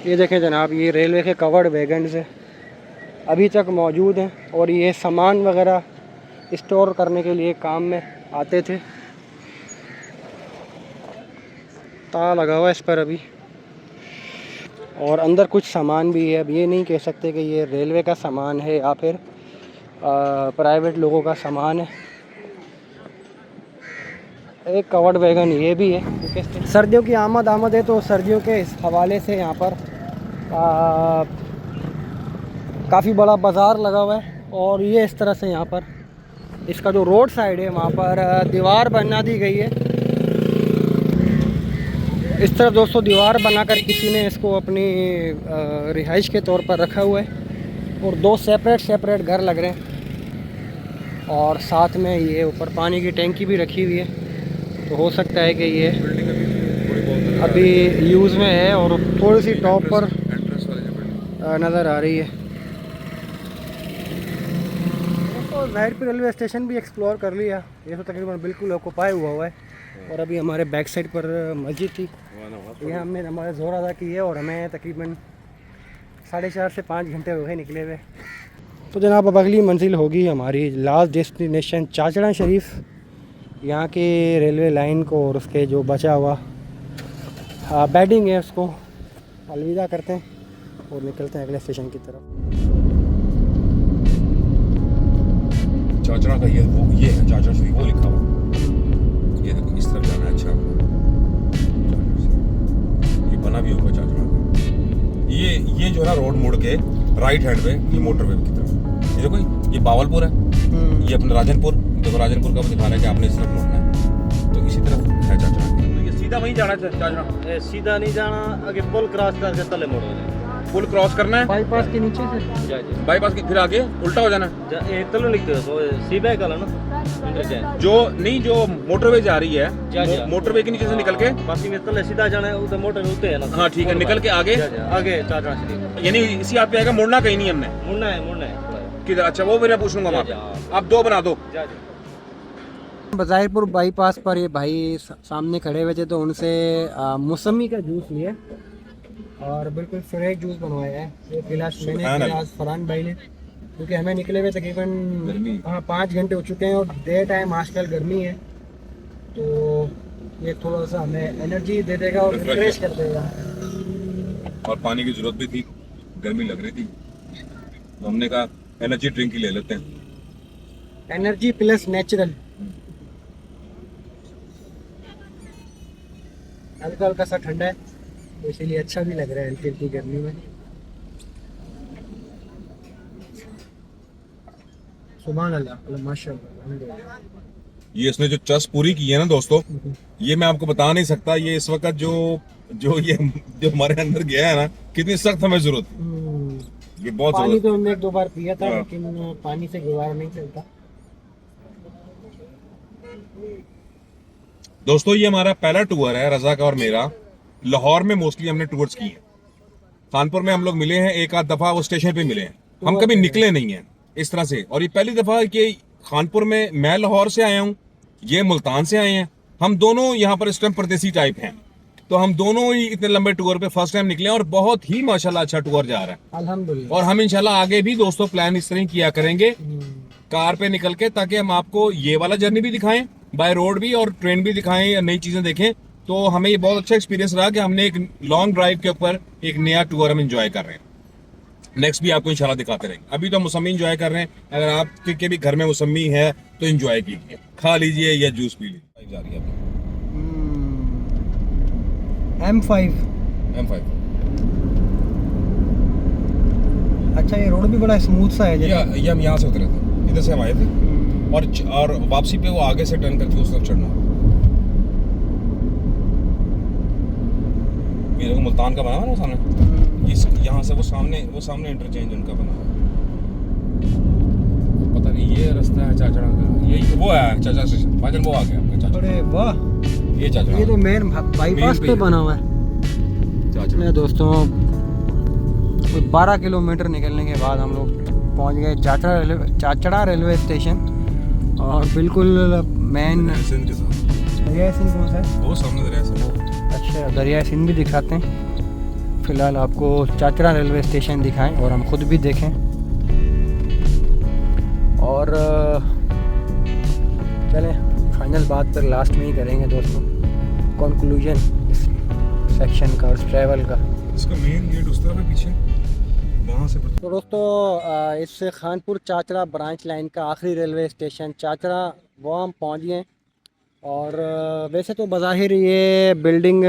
ये देखें जनाब, ये रेलवे के कवर्ड वैगन्स है, अभी तक मौजूद हैं, और ये सामान वगैरह स्टोर करने के लिए काम में आते थे। ताला लगा हुआ है इस पर अभी, और अंदर कुछ सामान भी है। अब ये नहीं कह सकते कि ये रेलवे का सामान है या फिर प्राइवेट लोगों का सामान है। एक कवर्ड वैगन ये भी है, क्योंकि सर्दियों की आमद है, तो सर्दियों के इस हवाले से यहाँ पर काफ़ी बड़ा बाज़ार लगा हुआ है। और ये इस तरह से यहाँ पर इसका जो रोड साइड है वहाँ पर दीवार बना दी गई है। इस तरफ दोस्तों दीवार बनाकर किसी ने इसको अपनी रिहाइश के तौर पर रखा हुआ है। और दो सेपरेट घर लग रहे हैं। और साथ में ये ऊपर पानी की टैंकी भी रखी हुई है। तो हो सकता है कि ये अभी यूज़ में है और थोड़ी सी टॉप पर नज़र आ रही है। तो ज़ाहिरपुर रेलवे स्टेशन भी एक्सप्लोर कर लिया। ये तो तकरीबन बिल्कुल ऑक्यूपाई हुआ है। और अभी हमारे बैक साइड पर मस्जिद थी, ये हमने हमारे ज़ोर अदा की है। और हमें तकरीबन 4.5 से 5 घंटे हो गए निकले हुए। तो जनाब अब अगली मंजिल होगी हमारी लास्ट डेस्टिनेशन चाचड़ा शरीफ। यहाँ के रेलवे लाइन को और उसके जो बचा हुआ बेडिंग है उसको अलविदा करते हैं और निकलते हैं अगले स्टेशन की तरफ। चाचड़ा का ये है चाचड़ा शरीफ, वो लिखा हुआ। ये देखो इस तरफ जाना है। अच्छा ये बना भी होगा चाचड़ा का। ये जो है ना रोड मुड़ के राइट हैंड पे ये मोटरवे की तरफ। ये देखो ये बावलपुर है, ये अपना राजनपुर। देखो राजनपुर का दिखा रहा है कि आपने इस तरफ मुड़ना है। तो इसी तरफ है चाचड़ा। तो ये सीधा वहीं जाना है चाचड़ा? सीधा नहीं जाना, आगे पुल क्रॉस करके तले मोड़ो। पुल क्रॉस करना है बाईपास के नीचे से बाईपास के, फिर आगे उल्टा हो जाना है। तलो लिखते हो सीधा कल ना जो मोटरवे जा रही है, मोटरवे के नीचे से निकल के बाकी में तले सीधा जाना है, उधर मोटर होते है ना। हाँ ठीक है, निकल के आगे चाचड़ा शरीफ, यानी इसी आप पे आएगा। मुड़ना कहीं नहीं हमने, मुड़ना है किधर? अच्छा वो फिर मैं पूछ लूंगा वहाँ पे। आप दो बना दो। ज़ाहिरपुर बाईपास पर ये भाई सामने खड़े हुए थे, तो उनसे मौसमी का जूस लिया और बिल्कुल फ्रेश जूस बनवाया है। ये गिलास मैंने आज फरहान भाई ने, क्योंकि हमें निकले हुए तकरीबन 5 घंटे हो चुके हैं और डे टाइम आजकल गर्मी है। तो ये थोड़ा सा हमें एनर्जी दे देगा और रिफ्रेश कर देगा। और पानी की जरूरत भी थी, गर्मी लग रही थी, तो हमने कहा एनर्जी ड्रिंक ही ले लेते हैं। Energy plus natural. हल्का हल्का सा ठंडा है तो इसीलिए अच्छा भी लग रहा है हल्की हल्की गर्मी में। सुभान अल्लाह, माशाअल्लाह। ये इसने जो चस पूरी की है ना दोस्तों, ये मैं आपको बता नहीं सकता। ये इस वक्त जो हमारे अंदर गया है ना, कितनी सख्त हमें जरूरत। ये बहुत पानी तो हमने 1-2 बार पिया था, लेकिन पानी से गुजारा नहीं चलता। दोस्तों ये हमारा पहला टूर है रजा का और मेरा। लाहौर में मोस्टली हमने टूर्स किए हैं। कानपुर में हम लोग मिले हैं एक आध दफा, वो स्टेशन पे मिले हैं, हम कभी निकले नहीं हैं इस तरह से। और ये पहली दफा कि कानपुर में मैं लाहौर से आया हूँ, ये मुल्तान से आए हैं। हम दोनों यहाँ पर इस टाइम परदेसी टाइप हैं, तो हम दोनों ही इतने लंबे टूर पे फर्स्ट टाइम निकले और बहुत ही माशाल्लाह अच्छा टूर जा रहा है अल्हम्दुलिल्लाह। और हम इंशाल्लाह आगे भी दोस्तों प्लान इस तरह किया करेंगे कार पे निकल के, ताकि हम आपको ये वाला जर्नी भी दिखाएं, बाय रोड भी, और ट्रेन भी दिखाएं या नई चीजें देखें। तो हमें ये बहुत अच्छा एक्सपीरियंस रहा कि हमने एक लॉन्ग ड्राइव के ऊपर एक नया टूर हम एंजॉय कर रहे हैं। नेक्स्ट भी आपको इंशाल्लाह दिखाते रहेंगे। अभी तो मौसमी एंजॉय कर रहे हैं, अगर आपके भी घर में मौसमी है तो एंजॉय कीजिए, खा लीजिए या जूस पी लीजिए। जा रही है M5। M5। अच्छा ये रोड भी बड़ा स्मूथ सा है। ये हम यहाँ से उतरे थे, इधर से हम आए थे और वापसी पे वो आगे से टर्न करके उस तरफ चढ़ना। ये देखो मुल्तान का बना हुआ ना सामने, इस यहाँ से वो सामने इंटरचेंज उनका बना हुआ। पता नहीं ये रास्ता है चाचड़ा का, ये वो है चाचा स्टेशन, भाईजान वो आ गया आपका चाचड़ा। अरे वाह, ये चाचड़ा, ये तो मेन बाईपास पे बना हुआ है चाचड़ा। दोस्तों 12 किलोमीटर निकलने के बाद हम लोग पहुंच गए चाचड़ा रेलवे स्टेशन। और बिल्कुल मेन दरिया सिंह कौन सा है? वो सामने दरिया सिंह। अच्छा दरिया सिंह भी दिखाते हैं। फ़िलहाल आपको चाचड़ा रेलवे स्टेशन दिखाएं और हम खुद भी देखें। और चलें फाइनल बात पर लास्ट में ही करेंगे दोस्तों, कंक्लूजन इस सेक्शन का और इस ट्रैवल का। इसका मेन गेट उस तरफ है पीछे, वहाँ से। तो दोस्तों इस खानपुर चाचड़ा ब्रांच लाइन का आखिरी रेलवे स्टेशन चाचड़ा वो हम पहुँच गए। और वैसे तो बज़ाहिर ये बिल्डिंग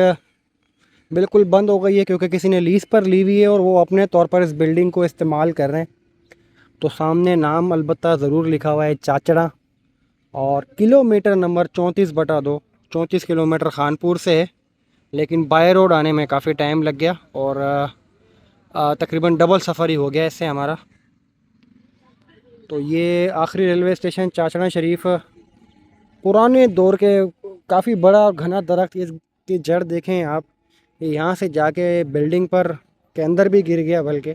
बिल्कुल बंद हो गई है क्योंकि किसी ने लीज़ पर ली हुई है और वो अपने तौर पर इस बिल्डिंग को इस्तेमाल कर रहे हैं। तो सामने नाम अलबत्ता ज़रूर लिखा हुआ है चाचड़ा, और किलोमीटर नंबर 34/2, 34 किलोमीटर खानपुर से है, लेकिन बाय रोड आने में काफ़ी टाइम लग गया और तकरीबन डबल सफ़र ही हो गया इससे हमारा। तो ये आखिरी रेलवे स्टेशन चाचड़ा शरीफ, पुराने दौर के काफ़ी बड़ा और घना दरख्त, इसकी जड़ देखें आप, ये यहाँ से जाके बिल्डिंग पर के अंदर भी गिर गया बल्कि,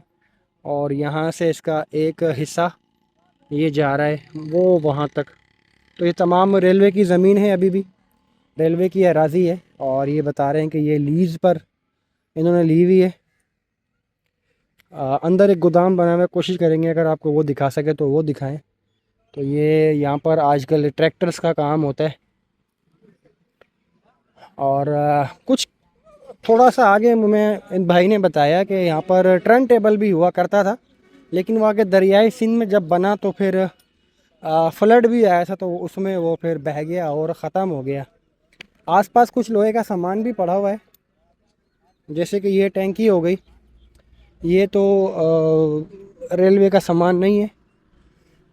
और यहाँ से इसका एक हिस्सा ये जा रहा है वो वहाँ तक। तो ये तमाम रेलवे की ज़मीन है, अभी भी रेलवे की अराज़ी है, और ये बता रहे हैं कि ये लीज़ पर इन्होंने ली हुई है। अंदर एक गोदाम बना हुआ है, कोशिश करेंगे अगर आपको वो दिखा सके तो वो दिखाएं। तो ये यहाँ पर आजकल ट्रैक्टर्स का काम होता है, और कुछ थोड़ा सा आगे में इन भाई ने बताया कि यहाँ पर टर्न टेबल भी हुआ करता था, लेकिन वहाँ के दरियाई सिंध में जब बना तो फिर फ्लड भी आया था, तो उसमें वो फिर बह गया और ख़त्म हो गया। आसपास कुछ लोहे का सामान भी पड़ा हुआ है, जैसे कि ये टैंकी हो गई, ये तो रेलवे का सामान नहीं है,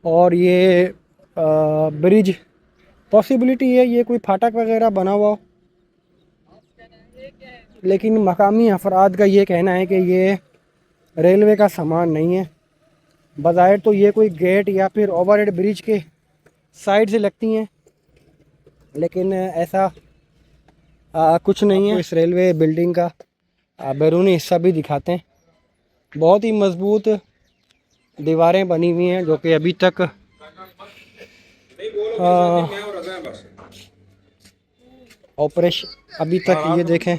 और ये ब्रिज पॉसिबिलिटी है ये कोई फाटक वगैरह बना हुआ हो, लेकिन मकामी अफराद का ये कहना है कि ये रेलवे का सामान नहीं है। बज़ाहिर तो ये कोई गेट या फिर ओवरहेड ब्रिज के साइड से लगती हैं, लेकिन ऐसा कुछ नहीं है। इस रेलवे बिल्डिंग का बैरूनी हिस्सा भी दिखाते हैं। बहुत ही मजबूत दीवारें बनी हुई हैं जो कि अभी तक ऑपरेशन, अभी तक ये देखें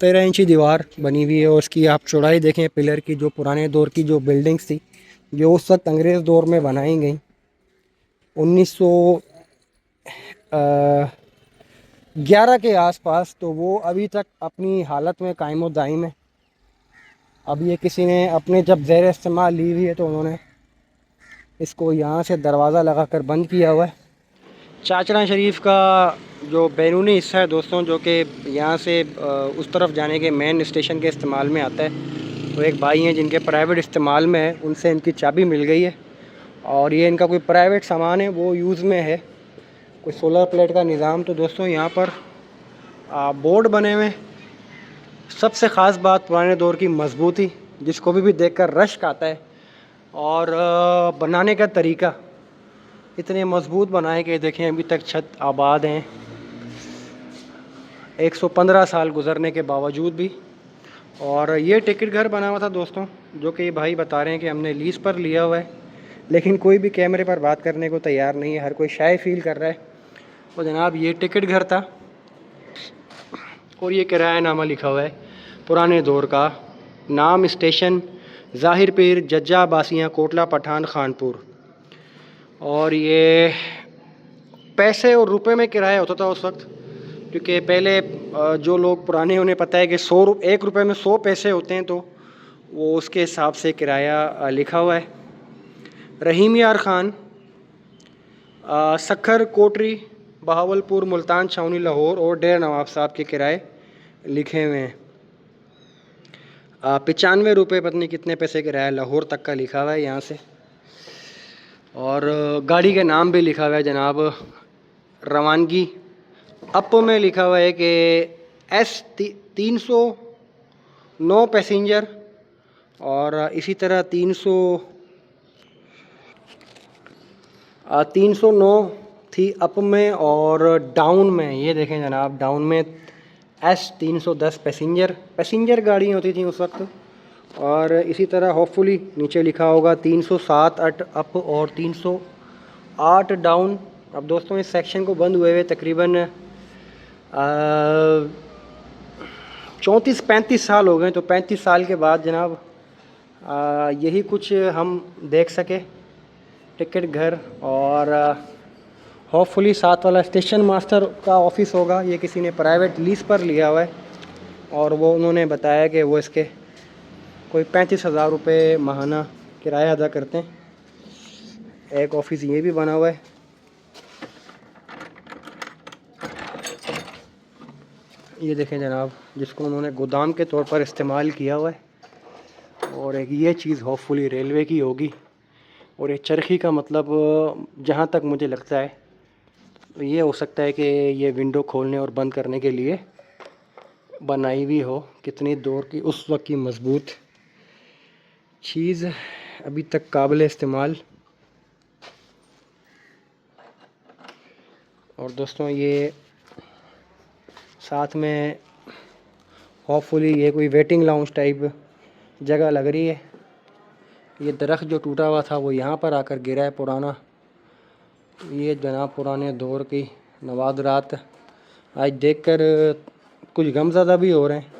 13 इंची दीवार बनी हुई है, और उसकी आप चौड़ाई देखें पिलर की, जो पुराने दौर की जो बिल्डिंग्स थी जो उस वक्त अंग्रेज़ दौर में बनाई गई 1911 के आसपास, तो वो अभी तक अपनी हालत में कायम दायम है। अब ये किसी ने अपने जब ज़ेर इस्तेमाल ली हुई है तो उन्होंने इसको यहाँ से दरवाज़ा लगा कर बंद किया हुआ है। चाचड़ा शरीफ का जो बैरूनी हिस्सा है दोस्तों, जो कि यहाँ से उस तरफ जाने के मेन स्टेशन के इस्तेमाल में आता है, तो एक भाई हैं जिनके प्राइवेट इस्तेमाल में है, उनसे इनकी चाबी मिल गई है, और ये इनका कोई प्राइवेट सामान है वो यूज़ में है, कोई सोलर प्लेट का निज़ाम। तो दोस्तों यहाँ पर बोर्ड बने हुए। सबसे ख़ास बात पुराने दौर की मजबूती, जिसको भी देखकर रश्क आता है, और बनाने का तरीका इतने मजबूत बनाए कि देखें अभी तक छत आबाद हैं 115 साल गुजरने के बावजूद भी। और ये टिकट घर बना हुआ था दोस्तों, जो कि भाई बता रहे हैं कि हमने लीज़ पर लिया हुआ है, लेकिन कोई भी कैमरे पर बात करने को तैयार नहीं है, हर कोई शाय फील कर रहा है। तो जनाब ये टिकट घर था, और ये किरायानामा लिखा हुआ है पुराने दौर का, नाम स्टेशन ज़ाहिर पीर जज्जा बासियाँ कोटला पठान खानपुर, और ये पैसे और रुपए में किराया होता था उस वक्त, क्योंकि पहले जो लोग पुराने उन्हें पता है कि 1 रुपये में 100 पैसे होते हैं, तो वो उसके हिसाब से किराया लिखा हुआ है। रहीम यार ख़ान, सखर कोटरी बहावलपुर मुल्तान छावनी लाहौर और डेरा नवाब साहब के किराए लिखे हुए हैं। 95 रुपये पता नहीं कितने पैसे किराया लाहौर तक का लिखा हुआ है यहाँ से, और गाड़ी के नाम भी लिखा हुआ है जनाब रवानगी। अप में लिखा हुआ है कि S309 पैसेंजर, और इसी तरह 309 थी अप में, और डाउन में ये देखें जनाब, डाउन में S310 पैसेंजर गाड़ी होती थी उस वक्त, और इसी तरह होपफुली नीचे लिखा होगा 307 अप और 308 डाउन। अब दोस्तों इस सेक्शन को बंद हुए तकरीबन 34-35 साल हो गए, तो 35 साल के बाद जनाब यही कुछ हम देख सके टिकट घर। और होपफुली साथ वाला स्टेशन मास्टर का ऑफिस होगा, ये किसी ने प्राइवेट लीज़ पर लिया हुआ है, और वो उन्होंने बताया कि वो इसके कोई 35,000 रुपये माहाना किराया अदा करते हैं। एक ऑफिस ये भी बना हुआ है। ये देखें जनाब, जिसको उन्होंने गोदाम के तौर पर इस्तेमाल किया हुआ है, और एक ये चीज़ होपफुली रेलवे की होगी। और ये चरखी का मतलब जहाँ तक मुझे लगता है तो ये हो सकता है कि ये विंडो खोलने और बंद करने के लिए बनाई हुई हो। कितनी दौर की उस वक्त की मजबूत चीज़, अभी तक काबिल इस्तेमाल। और दोस्तों ये साथ में होपफुली ये कोई वेटिंग लाउंज टाइप जगह लग रही है। ये दरख्त जो टूटा हुआ था वो यहाँ पर आकर गिरा है पुराना। ये जनाब पुराने दौर की नवादरात आज देखकर कुछ गमज़दा भी हो रहे हैं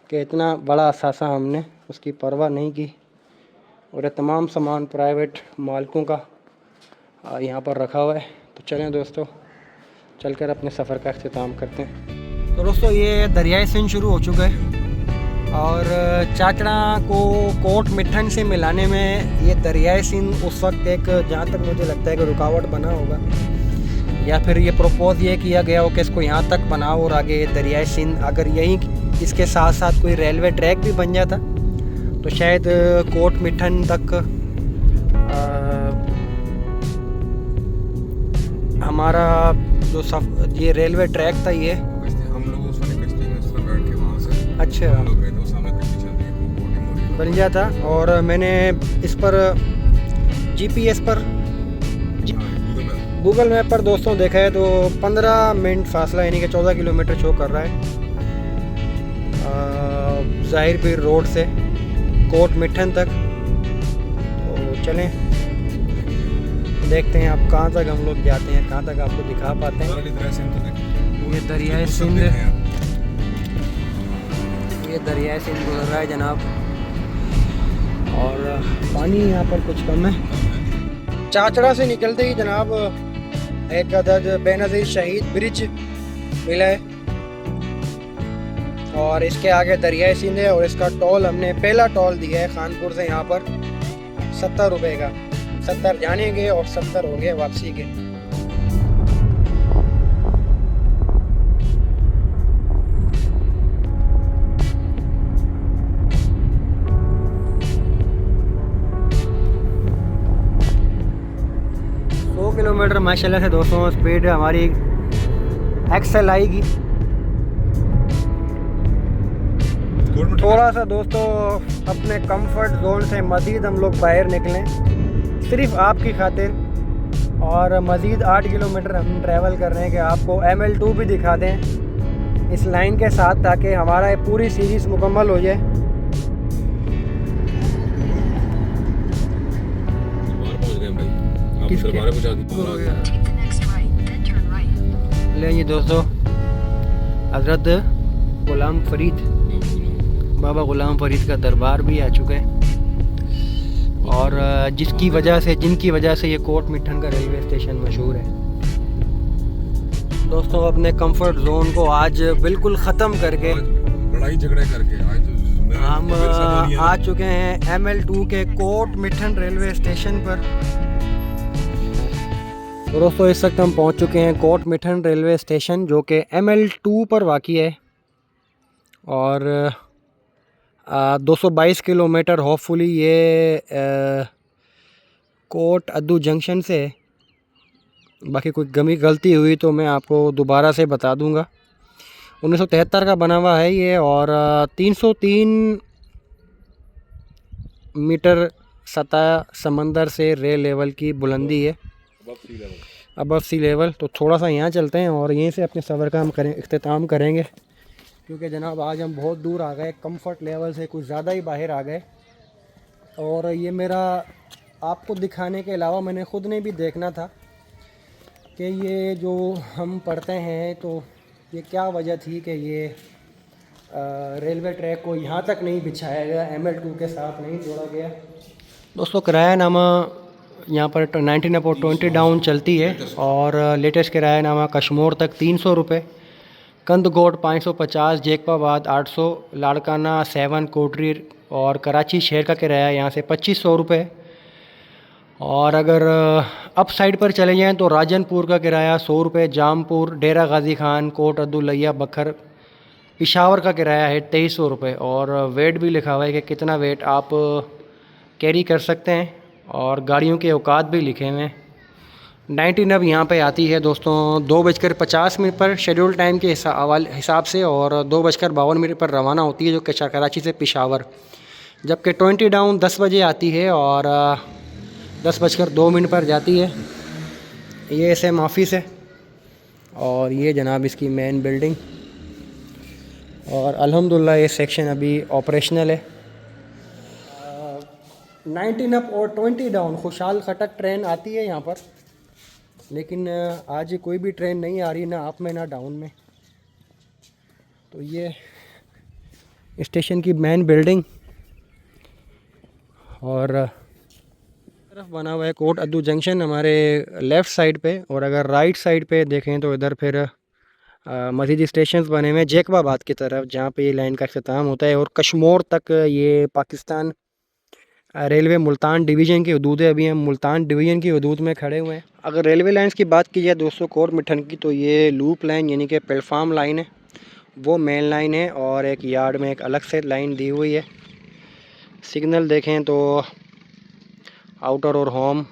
कि इतना बड़ा असासा हमने उसकी परवाह नहीं की। और ये तमाम सामान प्राइवेट मालिकों का यहाँ पर रखा हुआ है। तो चलें दोस्तों, चलकर अपने सफ़र का अख्तिताम करते हैं। तो दोस्तों ये दरियाए सिंध शुरू हो चुका है, और चाचड़ा को कोट मिठन से मिलाने में ये दरियाए सिंध उस वक्त एक, जहाँ तक मुझे लगता है कि रुकावट बना होगा, या फिर ये प्रपोज ये किया गया हो कि इसको यहाँ तक बनाओ और आगे दरियाए सिंध, अगर यहीं इसके साथ साथ कोई रेलवे ट्रैक भी बन जाता तो शायद कोट मिठन तक हमारा जो ये रेलवे ट्रैक था ये हम लोग उस वाले कश्ती में उस तरह बैठ के वहाँ से अच्छा हम लोग गए तो सामने कश्ती चल रही है, वो बोटिंग हो रही है। बन जाता। और मैंने इस पर GPS पर गूगल मैप पर दोस्तों देखा है तो 15 मिनट फासला यानी कि 14 किलोमीटर शो कर रहा है ज़ाहिर पीर रोड से कोट मिठन तक। तो चलें देखते हैं आप कहाँ तक हम लोग जाते हैं, कहाँ तक आपको दिखा पाते हैं। ये दरियाए सिंध, ये दरियाए सिंध गुजर रहा है जनाब, और पानी यहाँ पर कुछ कम है। चाचड़ा से निकलते ही जनाब एक अदद बेनज़ीर शहीद ब्रिज मिला है, और इसके आगे दरियाए सिंध है। और इसका टोल हमने पहला टोल दिया है खानपुर से यहाँ पर 70 रुपये का। 70 जाने के और 70 हो गए वापसी के। किलोमीटर माशाल्लाह से दोस्तों स्पीड हमारी एक्सेल आएगी। थोड़ा सा दोस्तों अपने कंफर्ट जोन से मज़ीद हम लोग बाहर निकलें सिर्फ आपकी खातिर, और मज़ीद 8 किलोमीटर हम ट्रैवल कर रहे हैं कि आपको ML2 भी दिखा दें इस लाइन के साथ, ताकि हमारा ये पूरी सीरीज़ मुकम्मल हो जाए। ले ये दोस्तों हज़रत ग़ुलाम फरीद, बाबा ग़ुलाम फरीद का दरबार भी आ चुका है, और जिनकी वजह से ये कोट मिठन का रेलवे स्टेशन मशहूर है। दोस्तों अपने कंफर्ट जोन को आज बिल्कुल ख़त्म करके लड़ाई झगड़े करके आज तो हम आ चुके हैं ML2 के कोट मिठन रेलवे स्टेशन पर। दोस्तों इस वक्त हम पहुंच चुके हैं कोट मिठन रेलवे स्टेशन, जो कि ML2 पर वाक़ई है, और 222 किलोमीटर होपफुली ये कोट अद्दू जंक्शन से। बाकी कोई गलती हुई तो मैं आपको दोबारा से बता दूंगा। 1973 का बना हुआ है ये, और 303 मीटर सतह समंदर से रे लेवल की बुलंदी है, अबव सी लेवल। तो थोड़ा सा यहाँ चलते हैं और यहीं से अपने सफ़र का हम इख्तिताम करेंगे, क्योंकि जनाब आज हम बहुत दूर आ गए, कंफर्ट लेवल से कुछ ज़्यादा ही बाहर आ गए। और ये मेरा आपको दिखाने के अलावा मैंने ख़ुद ने भी देखना था कि ये जो हम पढ़ते हैं तो ये क्या वजह थी कि ये रेलवे ट्रैक को यहाँ तक नहीं बिछाया गया, ML2 के साथ नहीं जोड़ा गया। दोस्तों किराया नामा यहाँ पर 19/20 डाउन चलती है, और लेटेस्ट किराया नामा कश्मोर तक 300 रुपये, कंदगोट 550, जेकबाबाद 800, लाड़काना 7, कोटरी और कराची शहर का किराया यहाँ से 2500 रुपये। और अगर अप साइड पर चले जाएँ तो राजनपुर का किराया 100 रुपये, जामपुर, डेरा गाजी खान, कोट अब्दुल्लैया, बखर पेशावर का किराया है 2300 रुपये और वेट भी लिखा हुआ है कि कितना वेट आप कैरी कर सकते हैं और गाड़ियों के औकात भी लिखे हुए हैं। 19 अब यहाँ पे आती है दोस्तों 2:50 पर शेड्यूल टाइम के हिसाब से और 2:52 पर रवाना होती है जो कि कराची से पेशावर, जबकि 20 डाउन 10 बजे आती है और 10:02 पर जाती है। ये SM ऑफिस है और ये जनाब इसकी मेन बिल्डिंग और अल्हम्दुलिल्लाह ये सेक्शन अभी ऑपरेशनल है। 19 अप और 20 डाउन खुशहाल खटक ट्रेन आती है यहाँ पर, लेकिन आज कोई भी ट्रेन नहीं आ रही, ना अप में ना डाउन में। तो ये स्टेशन की मेन बिल्डिंग और तरफ बना हुआ है कोट अद्दू जंक्शन हमारे लेफ़्ट साइड पे, और अगर राइट साइड पे देखें तो इधर फिर मज़ीद स्टेशन बने हुए हैं जैकबाबाद की तरफ, जहाँ पे ये लाइन का अख्ताम होता है और कश्मोर तक ये पाकिस्तान रेलवे मुल्तान डिवीज़न की हदूद है। अभी हम मुल्तान डिवीज़न की हदूद में खड़े हुए हैं। अगर रेलवे लाइन्स की बात की जाए दोस्तों कोट मिठन की, तो ये लूप लाइन यानी कि प्लेटफार्म लाइन है, वो मेन लाइन है और एक यार्ड में एक अलग से लाइन दी हुई है। सिग्नल देखें तो आउटर और होम,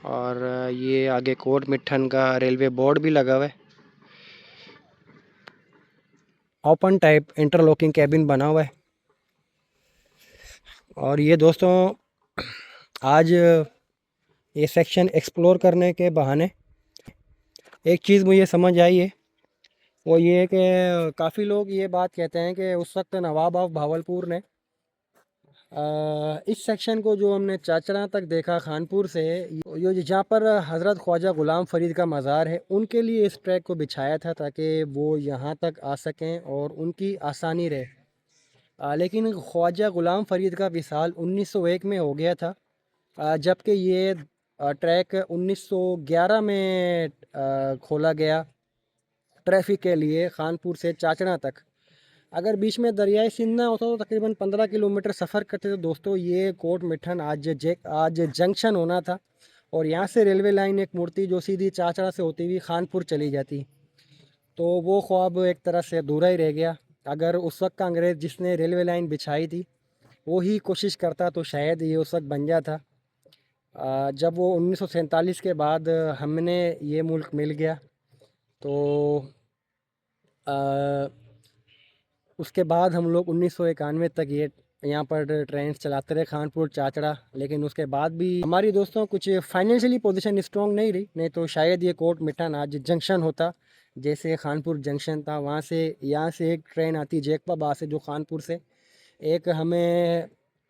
और ये आगे कोट मिठन का रेलवे बोर्ड भी लगा हुआ है। ओपन टाइप इंटरलॉकिंग कैबिन बना हुआ है। और ये दोस्तों आज ये सेक्शन एक्सप्लोर करने के बहाने एक चीज़ मुझे समझ आई है, वो ये है कि काफ़ी लोग ये बात कहते हैं कि उस वक्त नवाब ऑफ भावलपुर ने इस सेक्शन को जो हमने चाचड़ा तक देखा खानपुर से, ये जहाँ पर हज़रत ख्वाजा ग़ुलाम फ़रीद का मज़ार है, उनके लिए इस ट्रैक को बिछाया था ताकि वो यहाँ तक आ सकें और उनकी आसानी रहे। लेकिन ख्वाजा ग़ुलाम फ़रीद का विसाल 1901 में हो गया था, जबकि ये ट्रैक 1911 में खोला गया ट्रैफिक के लिए खानपुर से चाचड़ा तक। अगर बीच में दरियाई सिंध ना होता तो तकरीबन 15 किलोमीटर सफ़र करते थे दोस्तों। ये कोट मिठन आज जंक्शन होना था और यहाँ से रेलवे लाइन एक मुड़ती जो सीधी चाचड़ा से होती हुई खानपुर चली जाती, तो वो ख्वाब एक तरह से अधूरा ही रह गया। अगर उस वक्त का अंग्रेज़ जिसने रेलवे लाइन बिछाई थी वो ही कोशिश करता तो शायद ये उस वक्त बन जाता। जब वो 1947 के बाद हमने ये मुल्क मिल गया, तो उसके बाद हम लोग 1991 तक ये यहाँ पर ट्रेन चलाते रहे खानपुर चाचड़ा। लेकिन उसके बाद भी हमारी दोस्तों कुछ फाइनेंशियली पोजीशन स्ट्रॉन्ग नहीं रही, नहीं तो शायद ये कोट मिठन आज जंक्शन होता। जैसे खानपुर जंक्शन था, वहाँ से यहाँ से एक ट्रेन आती जैकबाबाद से जो खानपुर से, एक हमें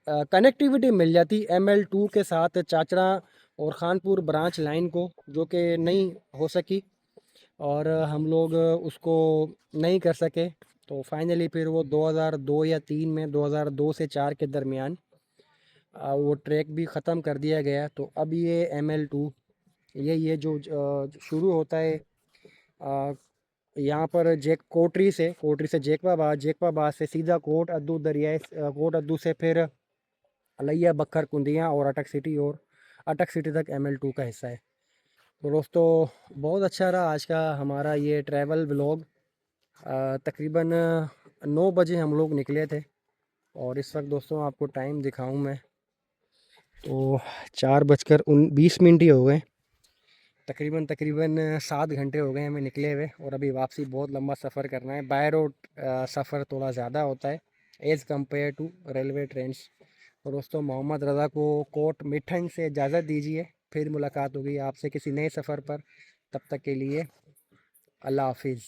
कनेक्टिविटी मिल जाती ML2 के साथ चाचड़ा और खानपुर ब्रांच लाइन को, जो कि नहीं हो सकी और हम लोग उसको नहीं कर सके। तो फाइनली फिर वो 2002 या 3 में 2002 से 4 के दरमियान वो ट्रैक भी ख़त्म कर दिया गया। तो अब ये ML2 ये जो शुरू होता है यहाँ पर कोटरी से जैकबाबाद से सीधा कोट अद्दू दरियाए कोट अद्दू से फिर अलैया बखर कुंदियाँ और अटक सिटी तक ML2 का हिस्सा है। तो दोस्तों बहुत अच्छा रहा आज का हमारा ये ट्रैवल व्लॉग। तकरीबन 9 बजे हम लोग निकले थे और इस वक्त दोस्तों आपको टाइम दिखाऊं मैं तो 4:20 ही हो गए। तकरीबन 7 घंटे हो गए हमें निकले हुए और अभी वापसी बहुत लंबा सफ़र करना है। बाय रोड सफ़र थोड़ा ज़्यादा होता है as compared to railway trains. तो दोस्तों मोहम्मद रज़ा को कोट मिठन से इजाज़त दीजिए, फिर मुलाकात होगी आपसे किसी नए सफ़र पर। तब तक के लिए अल्लाह हाफिज़।